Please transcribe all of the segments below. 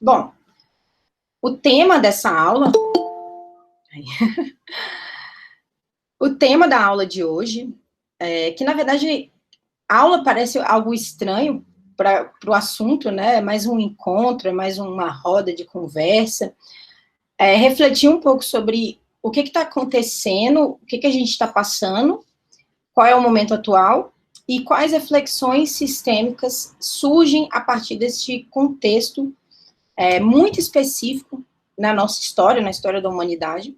Bom, o tema dessa aula, o tema da aula de hoje, que na verdade, a aula parece algo estranho para o assunto, né? É mais um encontro, é mais uma roda de conversa, refletir um pouco sobre o que está acontecendo, o que a gente está passando, qual é o momento atual e quais reflexões sistêmicas surgem a partir deste contexto muito específico na nossa história, na história da humanidade,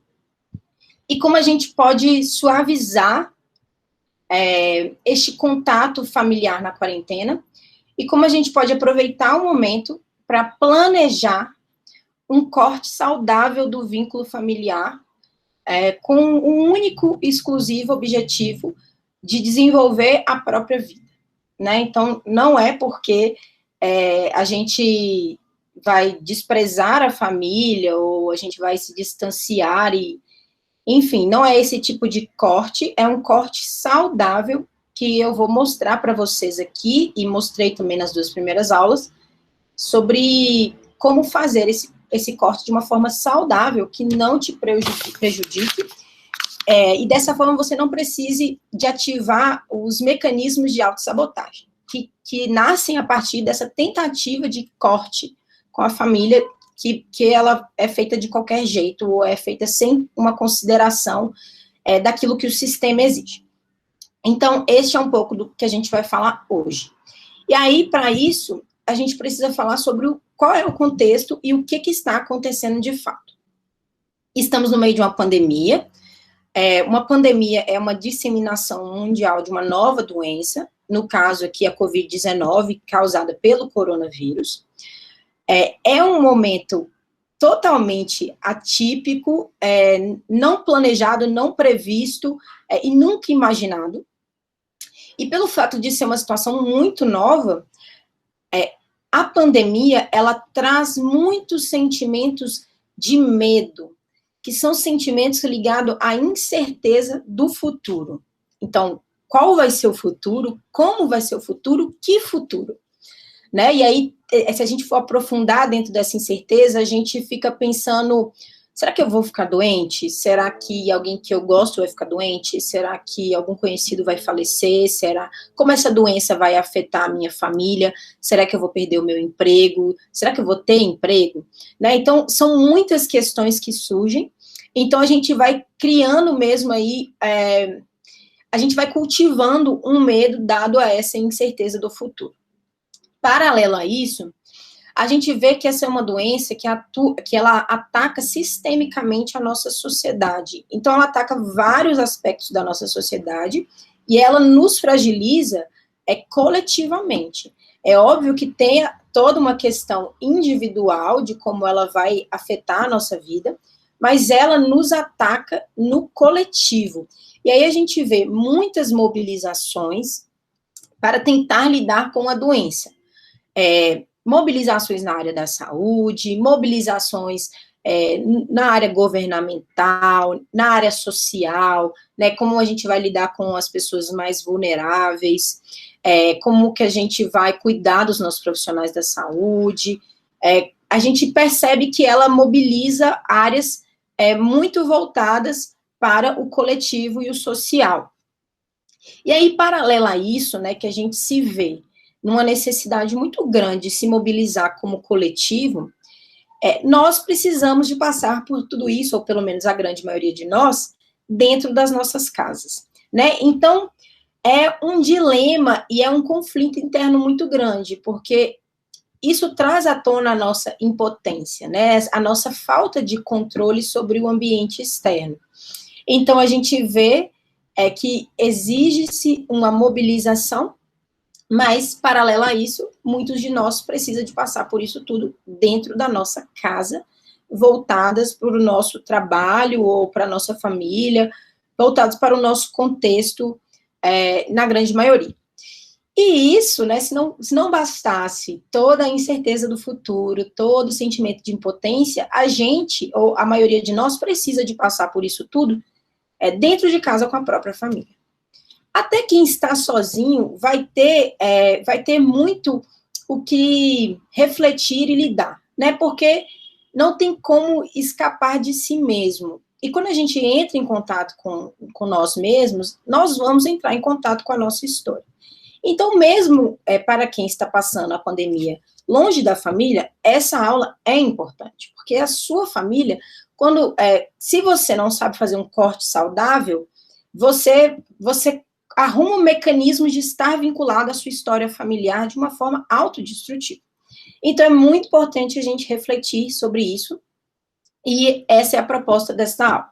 e como a gente pode suavizar este contato familiar na quarentena, e como a gente pode aproveitar o momento para planejar um corte saudável do vínculo familiar, com um único e exclusivo objetivo de desenvolver a própria vida, né? Então, não é porque a gente vai desprezar a família, ou a gente vai se distanciar enfim, não é esse tipo de corte, é um corte saudável que eu vou mostrar para vocês aqui, e mostrei também nas duas primeiras aulas, sobre como fazer esse corte de uma forma saudável, que não te prejudique, e dessa forma você não precise de ativar os mecanismos de autossabotagem, que nascem a partir dessa tentativa de corte com a família, que ela é feita de qualquer jeito, ou é feita sem uma consideração daquilo que o sistema exige. Então, este é um pouco do que a gente vai falar hoje. E aí, para isso, a gente precisa falar sobre qual é o contexto e o que está acontecendo de fato. Estamos no meio de uma pandemia. Uma pandemia é uma disseminação mundial de uma nova doença, no caso aqui a Covid-19, causada pelo coronavírus. É um momento totalmente atípico, não planejado, não previsto e nunca imaginado. E pelo fato de ser uma situação muito nova, a pandemia, ela traz muitos sentimentos de medo, que são sentimentos ligados à incerteza do futuro. Então, qual vai ser o futuro? Como vai ser o futuro? Que futuro? Né? E aí, se a gente for aprofundar dentro dessa incerteza, a gente fica pensando, será que eu vou ficar doente? Será que alguém que eu gosto vai ficar doente? Será que algum conhecido vai falecer? Como essa doença vai afetar a minha família? Será que eu vou perder o meu emprego? Será que eu vou ter emprego? Né? Então, são muitas questões que surgem. Então, a gente vai criando mesmo aí, a gente vai cultivando um medo dado a essa incerteza do futuro. Paralelo a isso, a gente vê que essa é uma doença que ela ataca sistemicamente a nossa sociedade. Então, ela ataca vários aspectos da nossa sociedade e ela nos fragiliza coletivamente. É óbvio que tem toda uma questão individual de como ela vai afetar a nossa vida, mas ela nos ataca no coletivo. E aí a gente vê muitas mobilizações para tentar lidar com a doença. Mobilizações na área da saúde, mobilizações na área governamental, na área social, né, como a gente vai lidar com as pessoas mais vulneráveis, como que a gente vai cuidar dos nossos profissionais da saúde. A gente percebe que ela mobiliza áreas muito voltadas para o coletivo e o social. E aí, paralelo a isso, né, que a gente se vê numa necessidade muito grande de se mobilizar como coletivo, nós precisamos de passar por tudo isso, ou pelo menos a grande maioria de nós, dentro das nossas casas, né? Então, é um dilema e é um conflito interno muito grande, porque isso traz à tona a nossa impotência, né? A nossa falta de controle sobre o ambiente externo. Então, a gente vê que exige-se uma mobilização, mas, paralelo a isso, muitos de nós precisam de passar por isso tudo dentro da nossa casa, voltadas para o nosso trabalho ou para a nossa família, voltados para o nosso contexto, na grande maioria. E isso, né, se não bastasse toda a incerteza do futuro, todo o sentimento de impotência, a gente, ou a maioria de nós, precisa de passar por isso tudo dentro de casa com a própria família. Até quem está sozinho vai ter muito o que refletir e lidar, né? Porque não tem como escapar de si mesmo. E quando a gente entra em contato com nós mesmos, nós vamos entrar em contato com a nossa história. Então, mesmo para quem está passando a pandemia longe da família, essa aula é importante, porque a sua família, se você não sabe fazer um corte saudável, você arruma um mecanismo de estar vinculado à sua história familiar de uma forma autodestrutiva. Então, é muito importante a gente refletir sobre isso, e essa é a proposta dessa aula.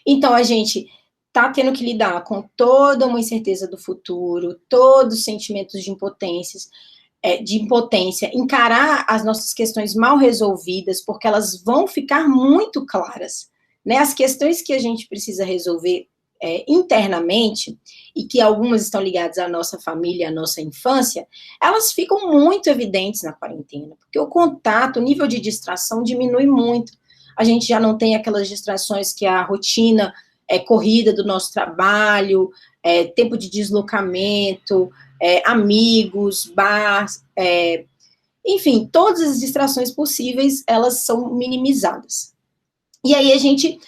Então, a gente está tendo que lidar com toda uma incerteza do futuro, todos os sentimentos de impotência, encarar as nossas questões mal resolvidas, porque elas vão ficar muito claras, né? As questões que a gente precisa resolver internamente, e que algumas estão ligadas à nossa família, à nossa infância, elas ficam muito evidentes na quarentena, porque o contato, o nível de distração diminui muito. A gente já não tem aquelas distrações que a rotina corrida do nosso trabalho, tempo de deslocamento, amigos, bar, enfim, todas as distrações possíveis, elas são minimizadas. E aí a gente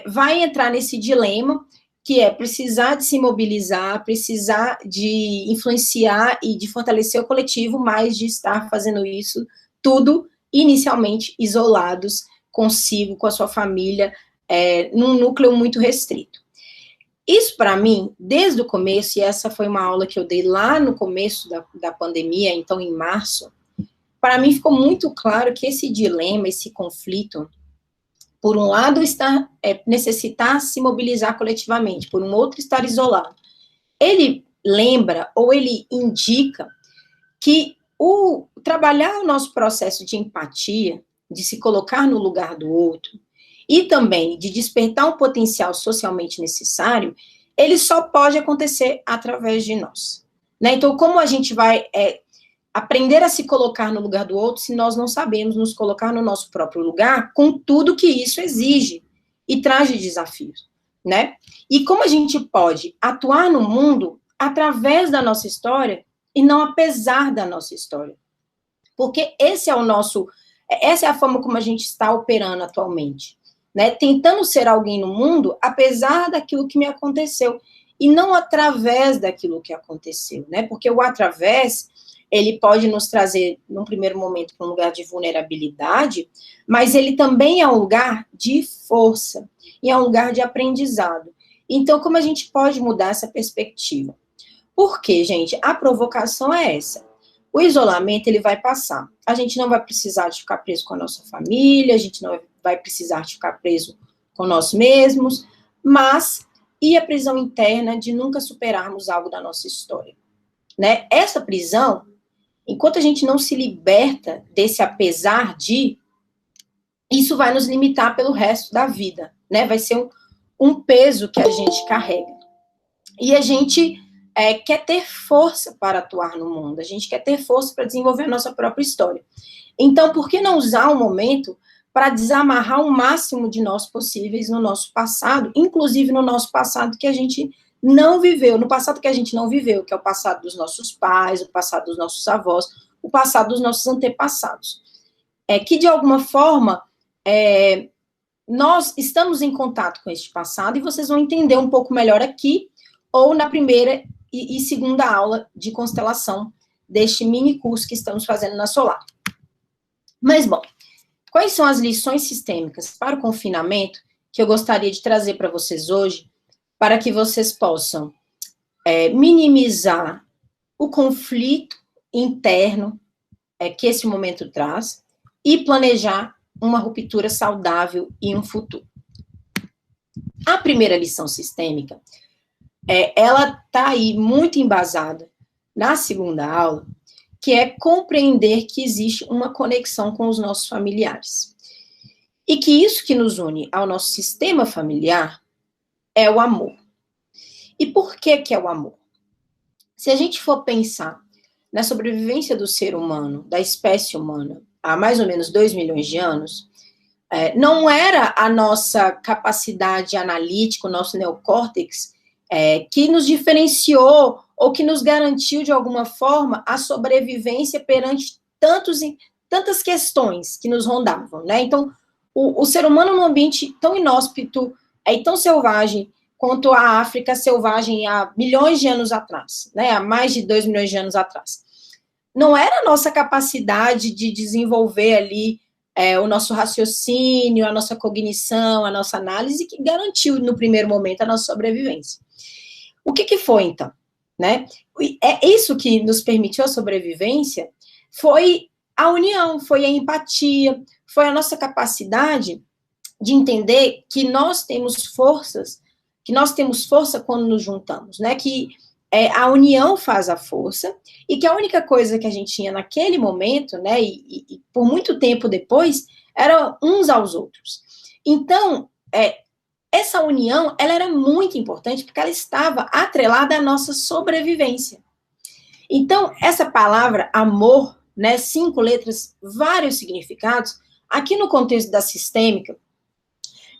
vai entrar nesse dilema, que é precisar de se mobilizar, precisar de influenciar e de fortalecer o coletivo, mas de estar fazendo isso tudo inicialmente isolados, consigo, com a sua família, num núcleo muito restrito. Isso, para mim, desde o começo, e essa foi uma aula que eu dei lá no começo da pandemia, então em março, para mim ficou muito claro que esse dilema, esse conflito, por um lado, necessitar se mobilizar coletivamente, por um outro, estar isolado. Ele lembra, ou ele indica, que trabalhar o nosso processo de empatia, de se colocar no lugar do outro, e também de despertar um potencial socialmente necessário, ele só pode acontecer através de nós, né? Então, como a gente vai aprender a se colocar no lugar do outro se nós não sabemos nos colocar no nosso próprio lugar, com tudo que isso exige e traz de desafios, né? E como a gente pode atuar no mundo através da nossa história e não apesar da nossa história? Porque essa é a forma como a gente está operando atualmente, né? Tentando ser alguém no mundo, apesar daquilo que me aconteceu, e não através daquilo que aconteceu, né? Porque o através, ele pode nos trazer, num primeiro momento, para um lugar de vulnerabilidade, mas ele também é um lugar de força, e é um lugar de aprendizado. Então, como a gente pode mudar essa perspectiva? Porque, gente, a provocação é essa. O isolamento, ele vai passar. A gente não vai precisar de ficar preso com a nossa família, a gente não vai precisar de ficar preso com nós mesmos, mas e a prisão interna de nunca superarmos algo da nossa história, né? Essa prisão, enquanto a gente não se liberta desse apesar de, isso vai nos limitar pelo resto da vida, né? Vai ser um peso que a gente carrega. E a gente quer ter força para atuar no mundo, a gente quer ter força para desenvolver a nossa própria história. Então, por que não usar um momento para desamarrar o máximo de nós possíveis no nosso passado, inclusive no nosso passado que a gente não viveu, no passado que a gente não viveu, que é o passado dos nossos pais, o passado dos nossos avós, o passado dos nossos antepassados. Que, de alguma forma, nós estamos em contato com este passado, e vocês vão entender um pouco melhor aqui, ou na primeira e segunda aula de constelação deste mini curso que estamos fazendo na Solar. Mas, bom, quais são as lições sistêmicas para o confinamento que eu gostaria de trazer para vocês hoje, para que vocês possam minimizar o conflito interno que esse momento traz e planejar uma ruptura saudável e um futuro? A primeira lição sistêmica, ela está aí muito embasada na segunda aula, que é compreender que existe uma conexão com os nossos familiares. E que isso que nos une ao nosso sistema familiar é o amor. E por que é o amor? Se a gente for pensar na sobrevivência do ser humano, da espécie humana, há mais ou menos 2 milhões de anos, não era a nossa capacidade analítica, o nosso neocórtex, que nos diferenciou ou que nos garantiu, de alguma forma, a sobrevivência perante tantas questões que nos rondavam, né? Então, o ser humano num ambiente tão inóspito e tão selvagem quanto a África selvagem há milhões de anos atrás, né? Há mais de 2 milhões de anos atrás. Não era a nossa capacidade de desenvolver ali o nosso raciocínio, a nossa cognição, a nossa análise que garantiu, no primeiro momento, a nossa sobrevivência. O que foi, então? Né? É isso que nos permitiu a sobrevivência, foi a união, foi a empatia, foi a nossa capacidade de entender que nós temos forças, que nós temos força quando nos juntamos, né? Que a união faz a força, e que a única coisa que a gente tinha naquele momento, né, e por muito tempo depois, eram uns aos outros. Então, essa união, ela era muito importante, porque ela estava atrelada à nossa sobrevivência. Então, essa palavra amor, né, 5 letras, vários significados, aqui no contexto da sistêmica,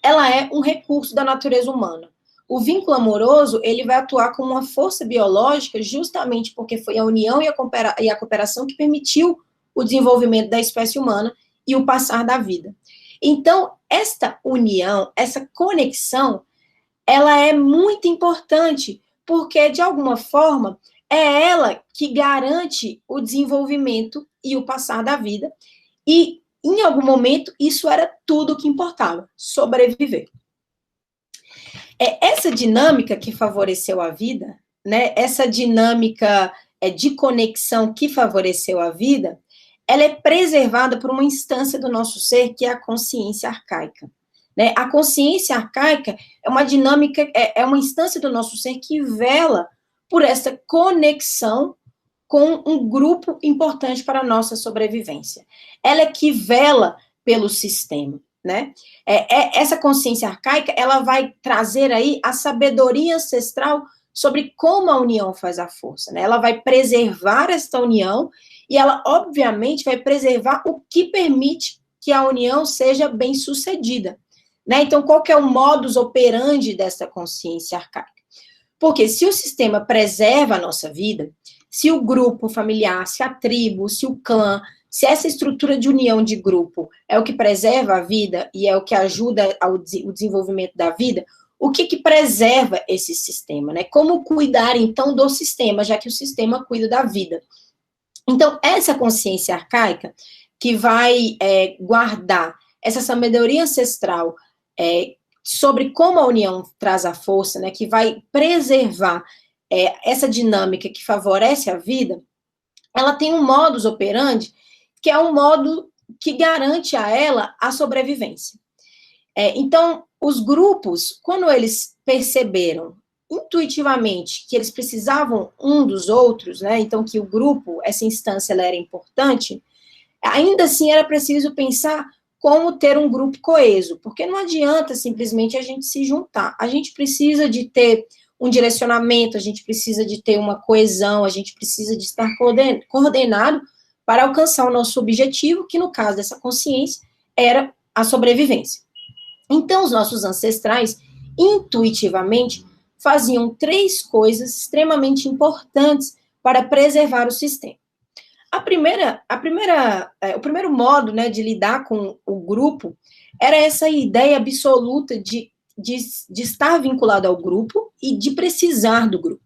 ela é um recurso da natureza humana. O vínculo amoroso, ele vai atuar como uma força biológica justamente porque foi a união e a cooperação que permitiu o desenvolvimento da espécie humana e o passar da vida. Então, esta união, essa conexão, ela é muito importante, porque, de alguma forma, é ela que garante o desenvolvimento e o passar da vida, e, em algum momento, isso era tudo o que importava, sobreviver. Essa dinâmica que favoreceu a vida, né, essa dinâmica de conexão que favoreceu a vida, ela é preservada por uma instância do nosso ser, que é a consciência arcaica. Né? A consciência arcaica é uma dinâmica, é uma instância do nosso ser que vela por essa conexão com um grupo importante para a nossa sobrevivência. Ela é que vela pelo sistema. Né? Essa consciência arcaica, ela vai trazer aí a sabedoria ancestral sobre como a união faz a força, né? Ela vai preservar esta união e ela, obviamente, vai preservar o que permite que a união seja bem sucedida, né? Então, qual que é o modus operandi dessa consciência arcaica? Porque se o sistema preserva a nossa vida, se o grupo familiar, se a tribo, se o clã, se essa estrutura de união de grupo é o que preserva a vida e é o que ajuda ao desenvolvimento da vida, o que preserva esse sistema, né? Como cuidar, então, do sistema, já que o sistema cuida da vida? Então, essa consciência arcaica que vai guardar essa sabedoria ancestral sobre como a união traz a força, né? Que vai preservar essa dinâmica que favorece a vida, ela tem um modus operandi que é um modo que garante a ela a sobrevivência. Então, os grupos, quando eles perceberam intuitivamente que eles precisavam um dos outros, né, então que o grupo, essa instância, ela era importante, ainda assim era preciso pensar como ter um grupo coeso, porque não adianta simplesmente a gente se juntar, a gente precisa de ter um direcionamento, a gente precisa de ter uma coesão, a gente precisa de estar coordenado para alcançar o nosso objetivo, que no caso dessa consciência era a sobrevivência. Então, os nossos ancestrais, intuitivamente, faziam 3 coisas extremamente importantes para preservar o sistema. O primeiro modo, né, de lidar com o grupo era essa ideia absoluta de estar vinculado ao grupo e de precisar do grupo.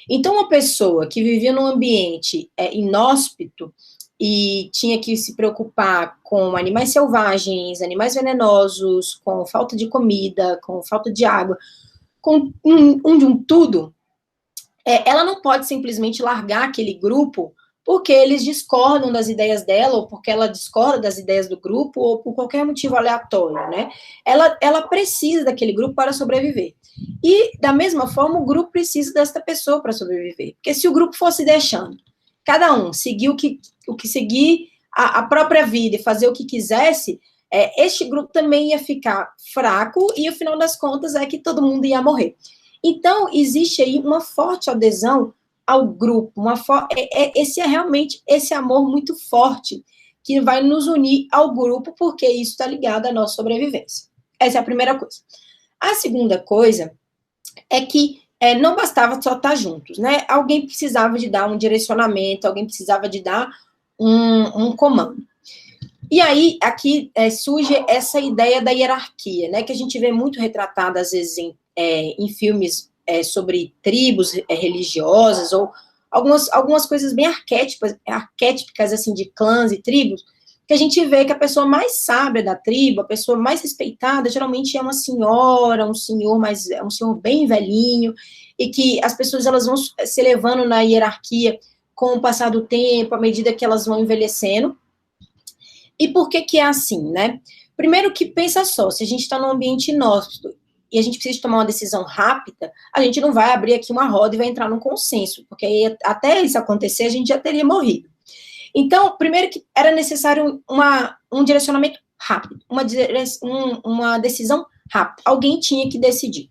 Então, uma pessoa que vivia num ambiente inóspito e tinha que se preocupar com animais selvagens, animais venenosos, com falta de comida, com falta de água, com tudo, ela não pode simplesmente largar aquele grupo porque eles discordam das ideias dela, ou porque ela discorda das ideias do grupo, ou por qualquer motivo aleatório, né? Ela precisa daquele grupo para sobreviver. E, da mesma forma, o grupo precisa desta pessoa para sobreviver. Porque se o grupo fosse deixando cada um seguir o que seguir a própria vida e fazer o que quisesse, este grupo também ia ficar fraco e, no final das contas, é que todo mundo ia morrer. Então, existe aí uma forte adesão ao grupo, esse é realmente esse amor muito forte que vai nos unir ao grupo, porque isso está ligado à nossa sobrevivência. Essa é a primeira coisa. A segunda coisa é que não bastava só estar juntos, né? Alguém precisava de dar um direcionamento, alguém precisava de dar um comando. E aí, aqui surge essa ideia da hierarquia, né, que a gente vê muito retratada, às vezes, em filmes sobre tribos religiosas, ou algumas coisas bem arquétipicas, assim, de clãs e tribos, que a gente vê que a pessoa mais sábia da tribo, a pessoa mais respeitada, geralmente é uma senhora, um senhor, mas é um senhor bem velhinho, e que as pessoas elas vão se elevando na hierarquia com o passar do tempo, à medida que elas vão envelhecendo. E por que que é assim, né? Primeiro que, pensa só, se a gente está num ambiente inóspito e a gente precisa tomar uma decisão rápida, a gente não vai abrir aqui uma roda e vai entrar num consenso, porque aí, até isso acontecer, a gente já teria morrido. Então, primeiro que era necessário um direcionamento rápido, uma decisão rápida. Alguém tinha que decidir.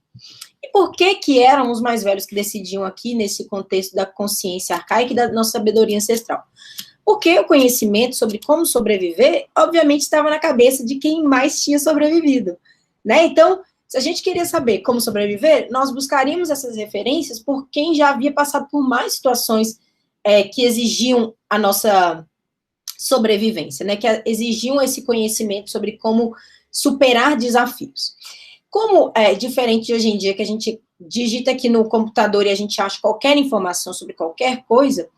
E por que que eram os mais velhos que decidiam aqui, nesse contexto da consciência arcaica e da nossa sabedoria ancestral? Porque o conhecimento sobre como sobreviver, obviamente, estava na cabeça de quem mais tinha sobrevivido, né? Então, se a gente queria saber como sobreviver, nós buscaríamos essas referências por quem já havia passado por mais situações que exigiam a nossa sobrevivência, né? Que exigiam esse conhecimento sobre como superar desafios. Como é diferente de hoje em dia, que a gente digita aqui no computador e a gente acha qualquer informação sobre qualquer coisa,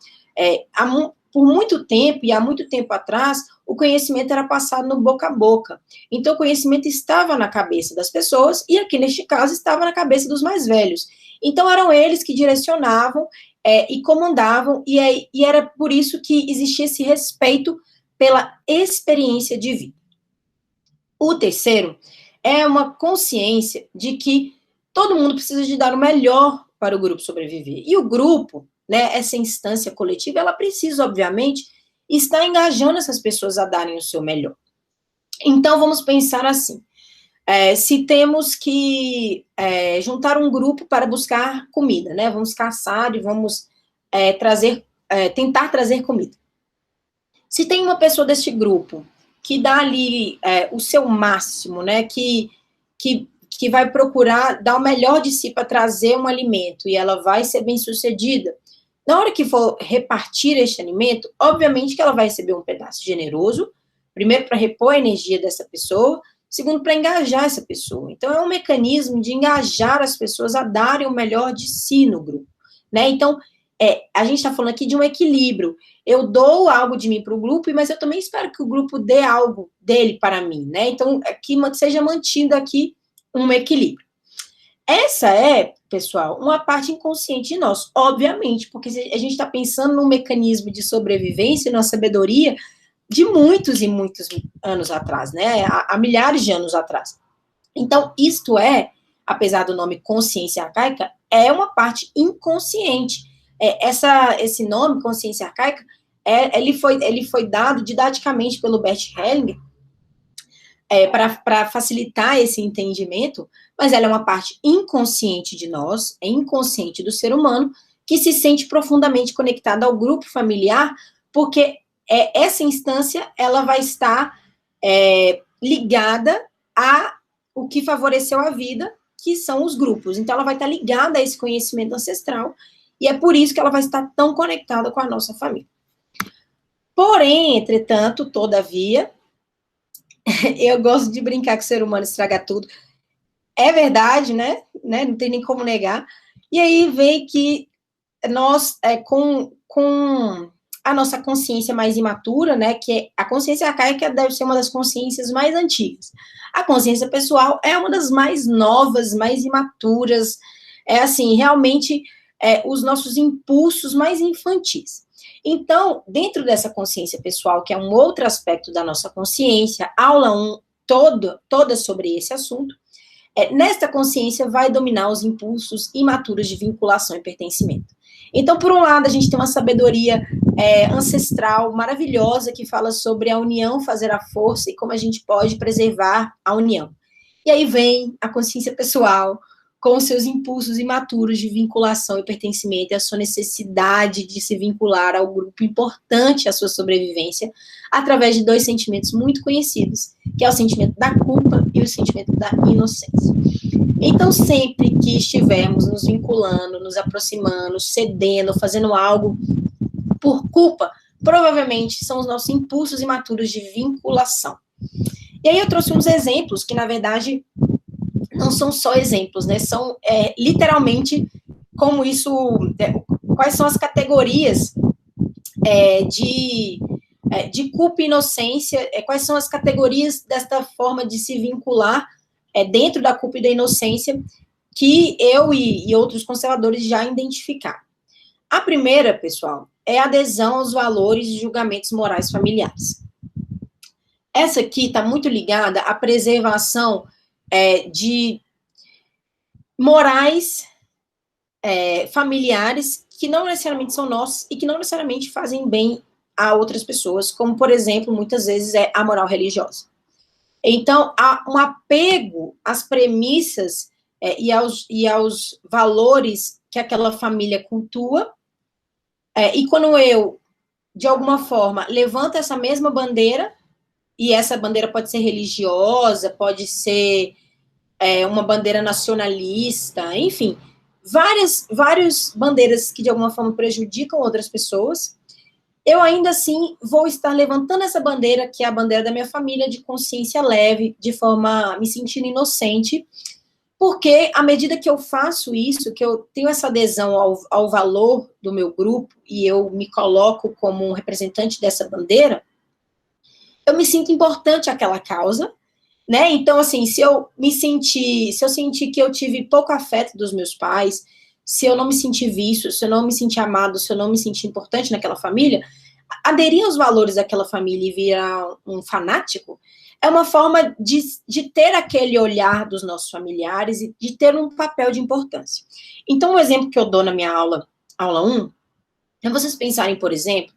por muito tempo, e há muito tempo atrás, o conhecimento era passado no boca a boca. Então, o conhecimento estava na cabeça das pessoas, e aqui, neste caso, estava na cabeça dos mais velhos. Então, eram eles que direcionavam e comandavam, e era por isso que existia esse respeito pela experiência de vida. O terceiro é uma consciência de que todo mundo precisa de dar o melhor para o grupo sobreviver. E o grupo, né, essa instância coletiva, ela precisa, obviamente, estar engajando essas pessoas a darem o seu melhor. Então, vamos pensar assim, se temos que juntar um grupo para buscar comida, né, vamos caçar e vamos tentar trazer comida. Se tem uma pessoa deste grupo que dá ali o seu máximo, né, que vai procurar dar o melhor de si para trazer um alimento, e ela vai ser bem-sucedida, na hora que for repartir este alimento, obviamente que ela vai receber um pedaço generoso, primeiro para repor a energia dessa pessoa, segundo para engajar essa pessoa. Então, é um mecanismo de engajar as pessoas a darem o melhor de si no grupo, né? Então, a gente está falando aqui de um equilíbrio. Eu dou algo de mim para o grupo, mas eu também espero que o grupo dê algo dele para mim, né? Então, que seja mantido aqui um equilíbrio. Essa pessoal, uma parte inconsciente de nós, obviamente, porque a gente está pensando num mecanismo de sobrevivência, numa sabedoria de muitos e muitos anos atrás, né? Há milhares de anos atrás. Então, isto apesar do nome consciência arcaica, é uma parte inconsciente. Esse nome, consciência arcaica, ele foi dado didaticamente pelo Bert Hellinger, para facilitar esse entendimento, mas ela é uma parte inconsciente de nós, é inconsciente do ser humano, que se sente profundamente conectada ao grupo familiar, porque essa instância, ela vai estar ligada a o que favoreceu a vida, que são os grupos. Então, ela vai estar ligada a esse conhecimento ancestral, e é por isso que ela vai estar tão conectada com a nossa família. Porém, entretanto, todavia, eu gosto de brincar que o ser humano estraga tudo. É verdade, né? Não tem nem como negar. E aí vem que nós, com a nossa consciência mais imatura, né? Que a consciência arcaica deve ser uma das consciências mais antigas. A consciência pessoal é uma das mais novas, mais imaturas. Assim, realmente, os nossos impulsos mais infantis. Então, dentro dessa consciência pessoal, que é um outro aspecto da nossa consciência, aula 1 toda sobre esse assunto, nesta consciência vai dominar os impulsos imaturos de vinculação e pertencimento. Então, por um lado, a gente tem uma sabedoria ancestral maravilhosa que fala sobre a união fazer a força e como a gente pode preservar a união. E aí vem a consciência pessoal, com os seus impulsos imaturos de vinculação e pertencimento, e a sua necessidade de se vincular ao grupo importante à sua sobrevivência, através de dois sentimentos muito conhecidos, que é o sentimento da culpa e o sentimento da inocência. Então, sempre que estivermos nos vinculando, nos aproximando, cedendo, fazendo algo por culpa, provavelmente são os nossos impulsos imaturos de vinculação. E aí eu trouxe uns exemplos que, na verdade, não são só exemplos, né? São literalmente como isso, quais são as categorias de culpa e inocência, quais são as categorias desta forma de se vincular dentro da culpa e da inocência que eu e outros conservadores já identificaram. A primeira, pessoal, é a adesão aos valores e julgamentos morais familiares. Essa aqui está muito ligada à preservação de morais familiares que não necessariamente são nossos e que não necessariamente fazem bem a outras pessoas, como, por exemplo, muitas vezes é a moral religiosa. Então, há um apego às premissas e aos valores que aquela família cultua, e quando eu, de alguma forma, levanto essa mesma bandeira, e essa bandeira pode ser religiosa, pode ser uma bandeira nacionalista, enfim, várias bandeiras que de alguma forma prejudicam outras pessoas, eu ainda assim vou estar levantando essa bandeira, que é a bandeira da minha família, de consciência leve, de forma me sentindo inocente, porque à medida que eu faço isso, que eu tenho essa adesão ao valor do meu grupo, e eu me coloco como um representante dessa bandeira, eu me sinto importante àquela causa, né? Então, assim, se eu sentir que eu tive pouco afeto dos meus pais, se eu não me sentir visto, se eu não me sentir amado, se eu não me sentir importante naquela família, aderir aos valores daquela família e virar um fanático é uma forma de ter aquele olhar dos nossos familiares e de ter um papel de importância. Então, um exemplo que eu dou na minha aula 1, é vocês pensarem, por exemplo,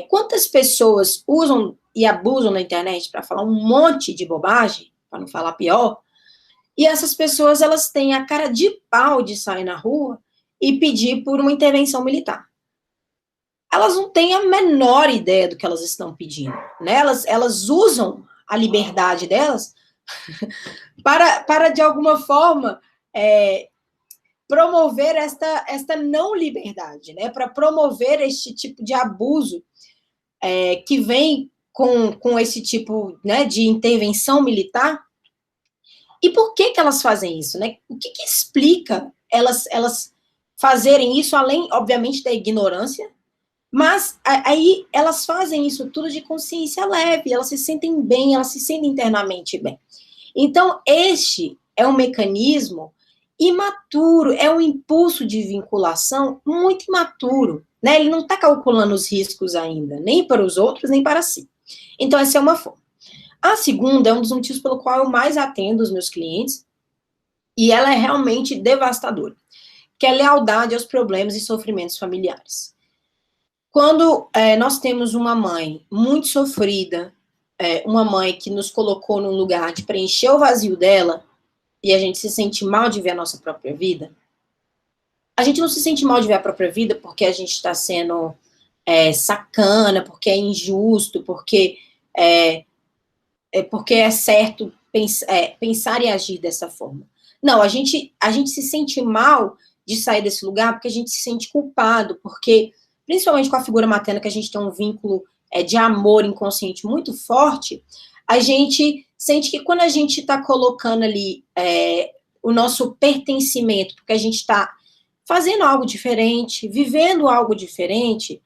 quantas pessoas usam e abusam da internet para falar um monte de bobagem, para não falar pior, e essas pessoas, elas têm a cara de pau de sair na rua e pedir por uma intervenção militar. Elas não têm a menor ideia do que elas estão pedindo, né? Elas usam a liberdade delas para de alguma forma, promover esta não liberdade, né? Para promover este tipo de abuso que vem com esse tipo, né, de intervenção militar. E por que elas fazem isso, né? O que explica elas fazerem isso, além, obviamente, da ignorância, mas aí elas fazem isso tudo de consciência leve, elas se sentem bem, elas se sentem internamente bem. Então, este é um mecanismo imaturo, é um impulso de vinculação muito imaturo, né? Ele não está calculando os riscos ainda, nem para os outros, nem para si. Então, essa é uma forma. A segunda é um dos motivos pelo qual eu mais atendo os meus clientes, e ela é realmente devastadora, que é a lealdade aos problemas e sofrimentos familiares. Quando nós temos uma mãe muito sofrida, uma mãe que nos colocou num lugar de preencher o vazio dela, e a gente se sente mal de ver a nossa própria vida, a gente não se sente mal de ver a própria vida porque a gente está sendo sacana, porque é injusto, porque é certo pensar e agir dessa forma. Não, a gente se sente mal de sair desse lugar porque a gente se sente culpado, porque, principalmente com a figura materna, que a gente tem um vínculo de amor inconsciente muito forte, a gente sente que quando a gente está colocando ali o nosso pertencimento, porque a gente está fazendo algo diferente, vivendo algo diferente,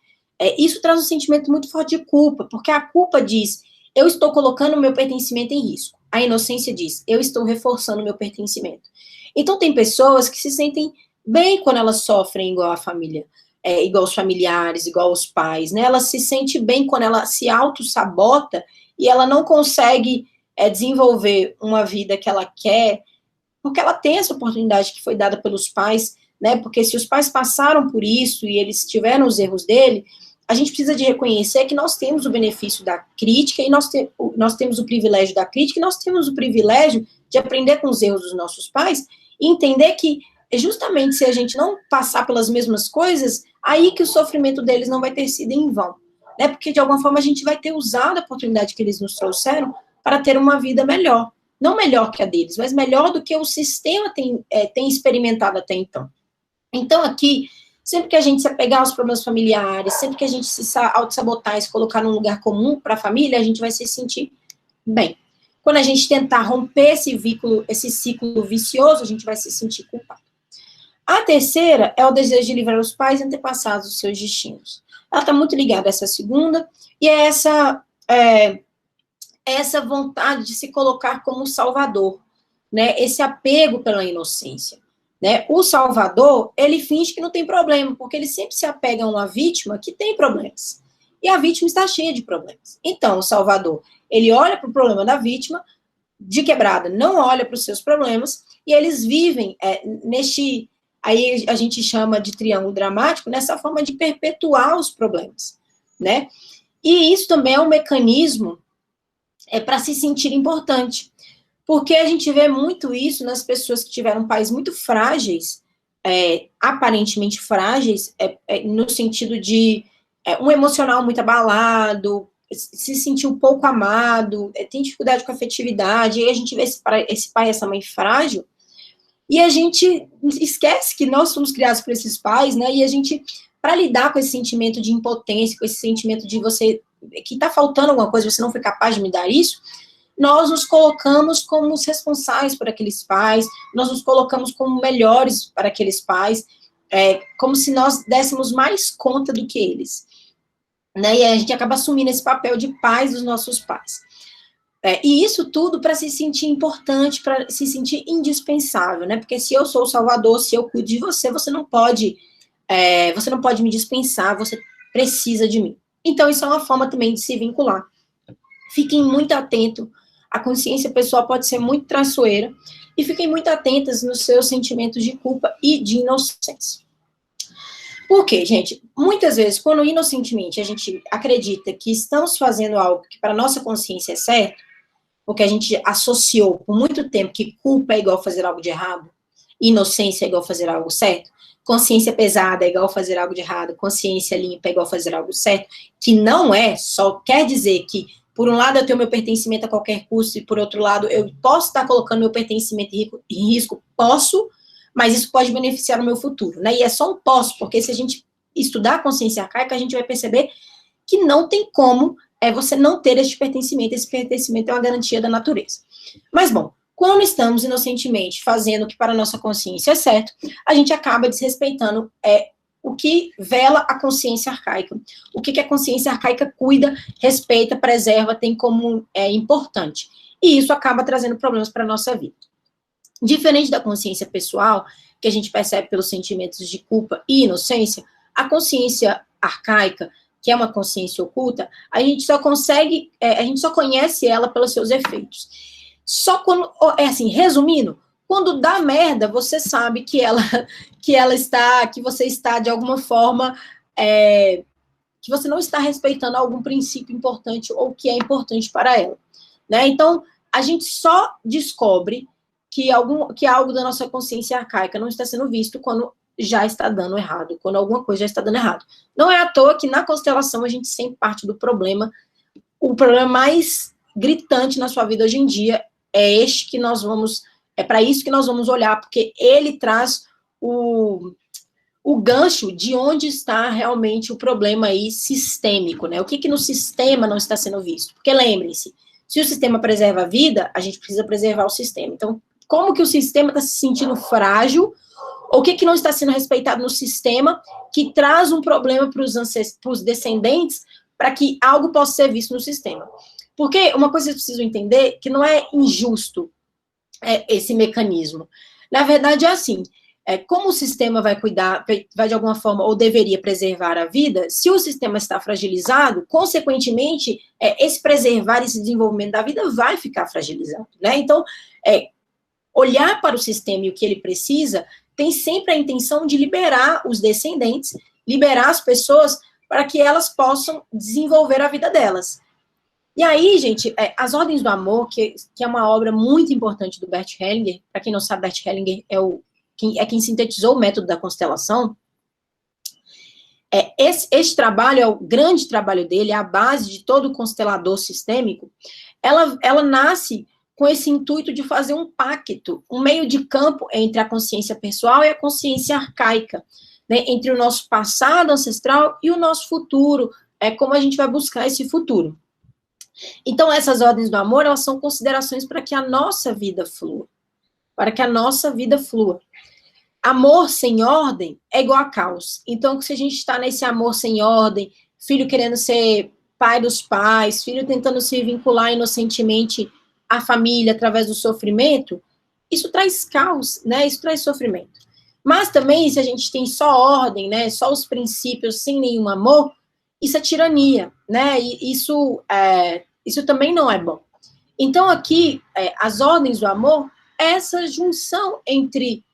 isso traz um sentimento muito forte de culpa, porque a culpa diz: eu estou colocando o meu pertencimento em risco. A inocência diz: eu estou reforçando o meu pertencimento. Então, tem pessoas que se sentem bem quando elas sofrem igual a família, igual os familiares, igual os pais, né? Ela se sente bem quando ela se auto-sabota e ela não consegue desenvolver uma vida que ela quer, porque ela tem essa oportunidade que foi dada pelos pais, né? Porque se os pais passaram por isso e eles tiveram os erros dele, a gente precisa de reconhecer que nós temos o benefício da crítica, e nós temos o privilégio da crítica, e nós temos o privilégio de aprender com os erros dos nossos pais, e entender que justamente se a gente não passar pelas mesmas coisas, aí que o sofrimento deles não vai ter sido em vão, né? Porque de alguma forma a gente vai ter usado a oportunidade que eles nos trouxeram para ter uma vida melhor. Não melhor que a deles, mas melhor do que o sistema tem experimentado até então. Então, aqui, Sempre que a gente se apegar aos problemas familiares, sempre que a gente se auto-sabotar e se colocar num lugar comum para a família, a gente vai se sentir bem. Quando a gente tentar romper esse ciclo vicioso, a gente vai se sentir culpado. A terceira é o desejo de livrar os pais e antepassados dos seus destinos. Ela está muito ligada a essa segunda, e é essa vontade de se colocar como salvador, né? Esse apego pela inocência. Né? O salvador, ele finge que não tem problema, porque ele sempre se apega a uma vítima que tem problemas. E a vítima está cheia de problemas. Então, o salvador, ele olha para o problema da vítima, de quebrada, não olha para os seus problemas, e eles vivem aí a gente chama de triângulo dramático, nessa forma de perpetuar os problemas, né? E isso também é um mecanismo para se sentir importante, porque a gente vê muito isso nas pessoas que tiveram pais muito frágeis, aparentemente frágeis, no sentido de um emocional muito abalado, se sentiu pouco amado, tem dificuldade com a afetividade, e aí a gente vê esse pai, essa mãe frágil, e a gente esquece que nós somos criados por esses pais, né, e a gente, para lidar com esse sentimento de impotência, com esse sentimento de você, que está faltando alguma coisa, você não foi capaz de me dar isso, nós nos colocamos como os responsáveis por aqueles pais, nós nos colocamos como melhores para aqueles pais, como se nós dessemos mais conta do que eles. Né? E a gente acaba assumindo esse papel de pais dos nossos pais. E isso tudo para se sentir importante, para se sentir indispensável, né? Porque se eu sou o salvador, se eu cuido de você, você não pode me dispensar, você precisa de mim. Então, isso é uma forma também de se vincular. Fiquem muito atentos, a consciência pessoal pode ser muito traiçoeira, e fiquem muito atentas nos seus sentimentos de culpa e de inocência. Por quê, gente? Muitas vezes, quando inocentemente a gente acredita que estamos fazendo algo que para nossa consciência é certo, porque a gente associou por muito tempo que culpa é igual fazer algo de errado, inocência é igual fazer algo certo, consciência pesada é igual fazer algo de errado, consciência limpa é igual fazer algo certo, que não é, só quer dizer que, por um lado, eu tenho meu pertencimento a qualquer custo, e por outro lado, eu posso estar colocando meu pertencimento em risco, posso, mas isso pode beneficiar o meu futuro, né? E é só um posso, porque se a gente estudar a consciência arcaica, a gente vai perceber que não tem como você não ter esse pertencimento é uma garantia da natureza. Mas, bom, quando estamos inocentemente fazendo o que para a nossa consciência é certo, a gente acaba desrespeitando o que vela a consciência arcaica, o que a consciência arcaica cuida, respeita, preserva, tem como importante. E isso acaba trazendo problemas para a nossa vida. Diferente da consciência pessoal, que a gente percebe pelos sentimentos de culpa e inocência, a consciência arcaica, que é uma consciência oculta, a gente só conhece ela pelos seus efeitos. Só quando, assim, resumindo, quando dá merda, você sabe que você está de alguma forma, que você não está respeitando algum princípio importante ou que é importante para ela, né? Então, a gente só descobre que algo da nossa consciência arcaica não está sendo visto quando já está dando errado, quando alguma coisa já está dando errado. Não é à toa que na constelação a gente sempre parte do problema, o problema mais gritante na sua vida hoje em dia é para isso que nós vamos olhar, porque ele traz o gancho de onde está realmente o problema aí sistêmico, né? O que no sistema não está sendo visto? Porque lembrem-se, se o sistema preserva a vida, a gente precisa preservar o sistema. Então, como que o sistema está se sentindo frágil, ou o que não está sendo respeitado no sistema, que traz um problema para os descendentes, para que algo possa ser visto no sistema. Porque uma coisa que vocês precisam entender, que não é injusto esse mecanismo. Na verdade, é assim, como o sistema vai cuidar, vai de alguma forma, ou deveria preservar a vida, se o sistema está fragilizado, consequentemente, esse preservar, esse desenvolvimento da vida vai ficar fragilizado, né? Então, olhar para o sistema e o que ele precisa, tem sempre a intenção de liberar os descendentes, liberar as pessoas, para que elas possam desenvolver a vida delas. E aí, gente, As Ordens do Amor, que é uma obra muito importante do Bert Hellinger, para quem não sabe, Bert Hellinger é quem sintetizou o método da constelação. Esse trabalho é o grande trabalho dele, é a base de todo o constelador sistêmico. Ela nasce com esse intuito de fazer um pacto, um meio de campo entre a consciência pessoal e a consciência arcaica, né, entre o nosso passado ancestral e o nosso futuro, como a gente vai buscar esse futuro. Então, essas ordens do amor, elas são considerações para que a nossa vida flua, para que a nossa vida flua. Amor sem ordem é igual a caos. Então, se a gente está nesse amor sem ordem, filho querendo ser pai dos pais, filho tentando se vincular inocentemente à família através do sofrimento, isso traz caos, né? Isso traz sofrimento. Mas também, se a gente tem só ordem, né? Só os princípios sem nenhum amor, isso é tirania, né? E isso também não é bom. Então, aqui, as ordens do amor, essa junção entre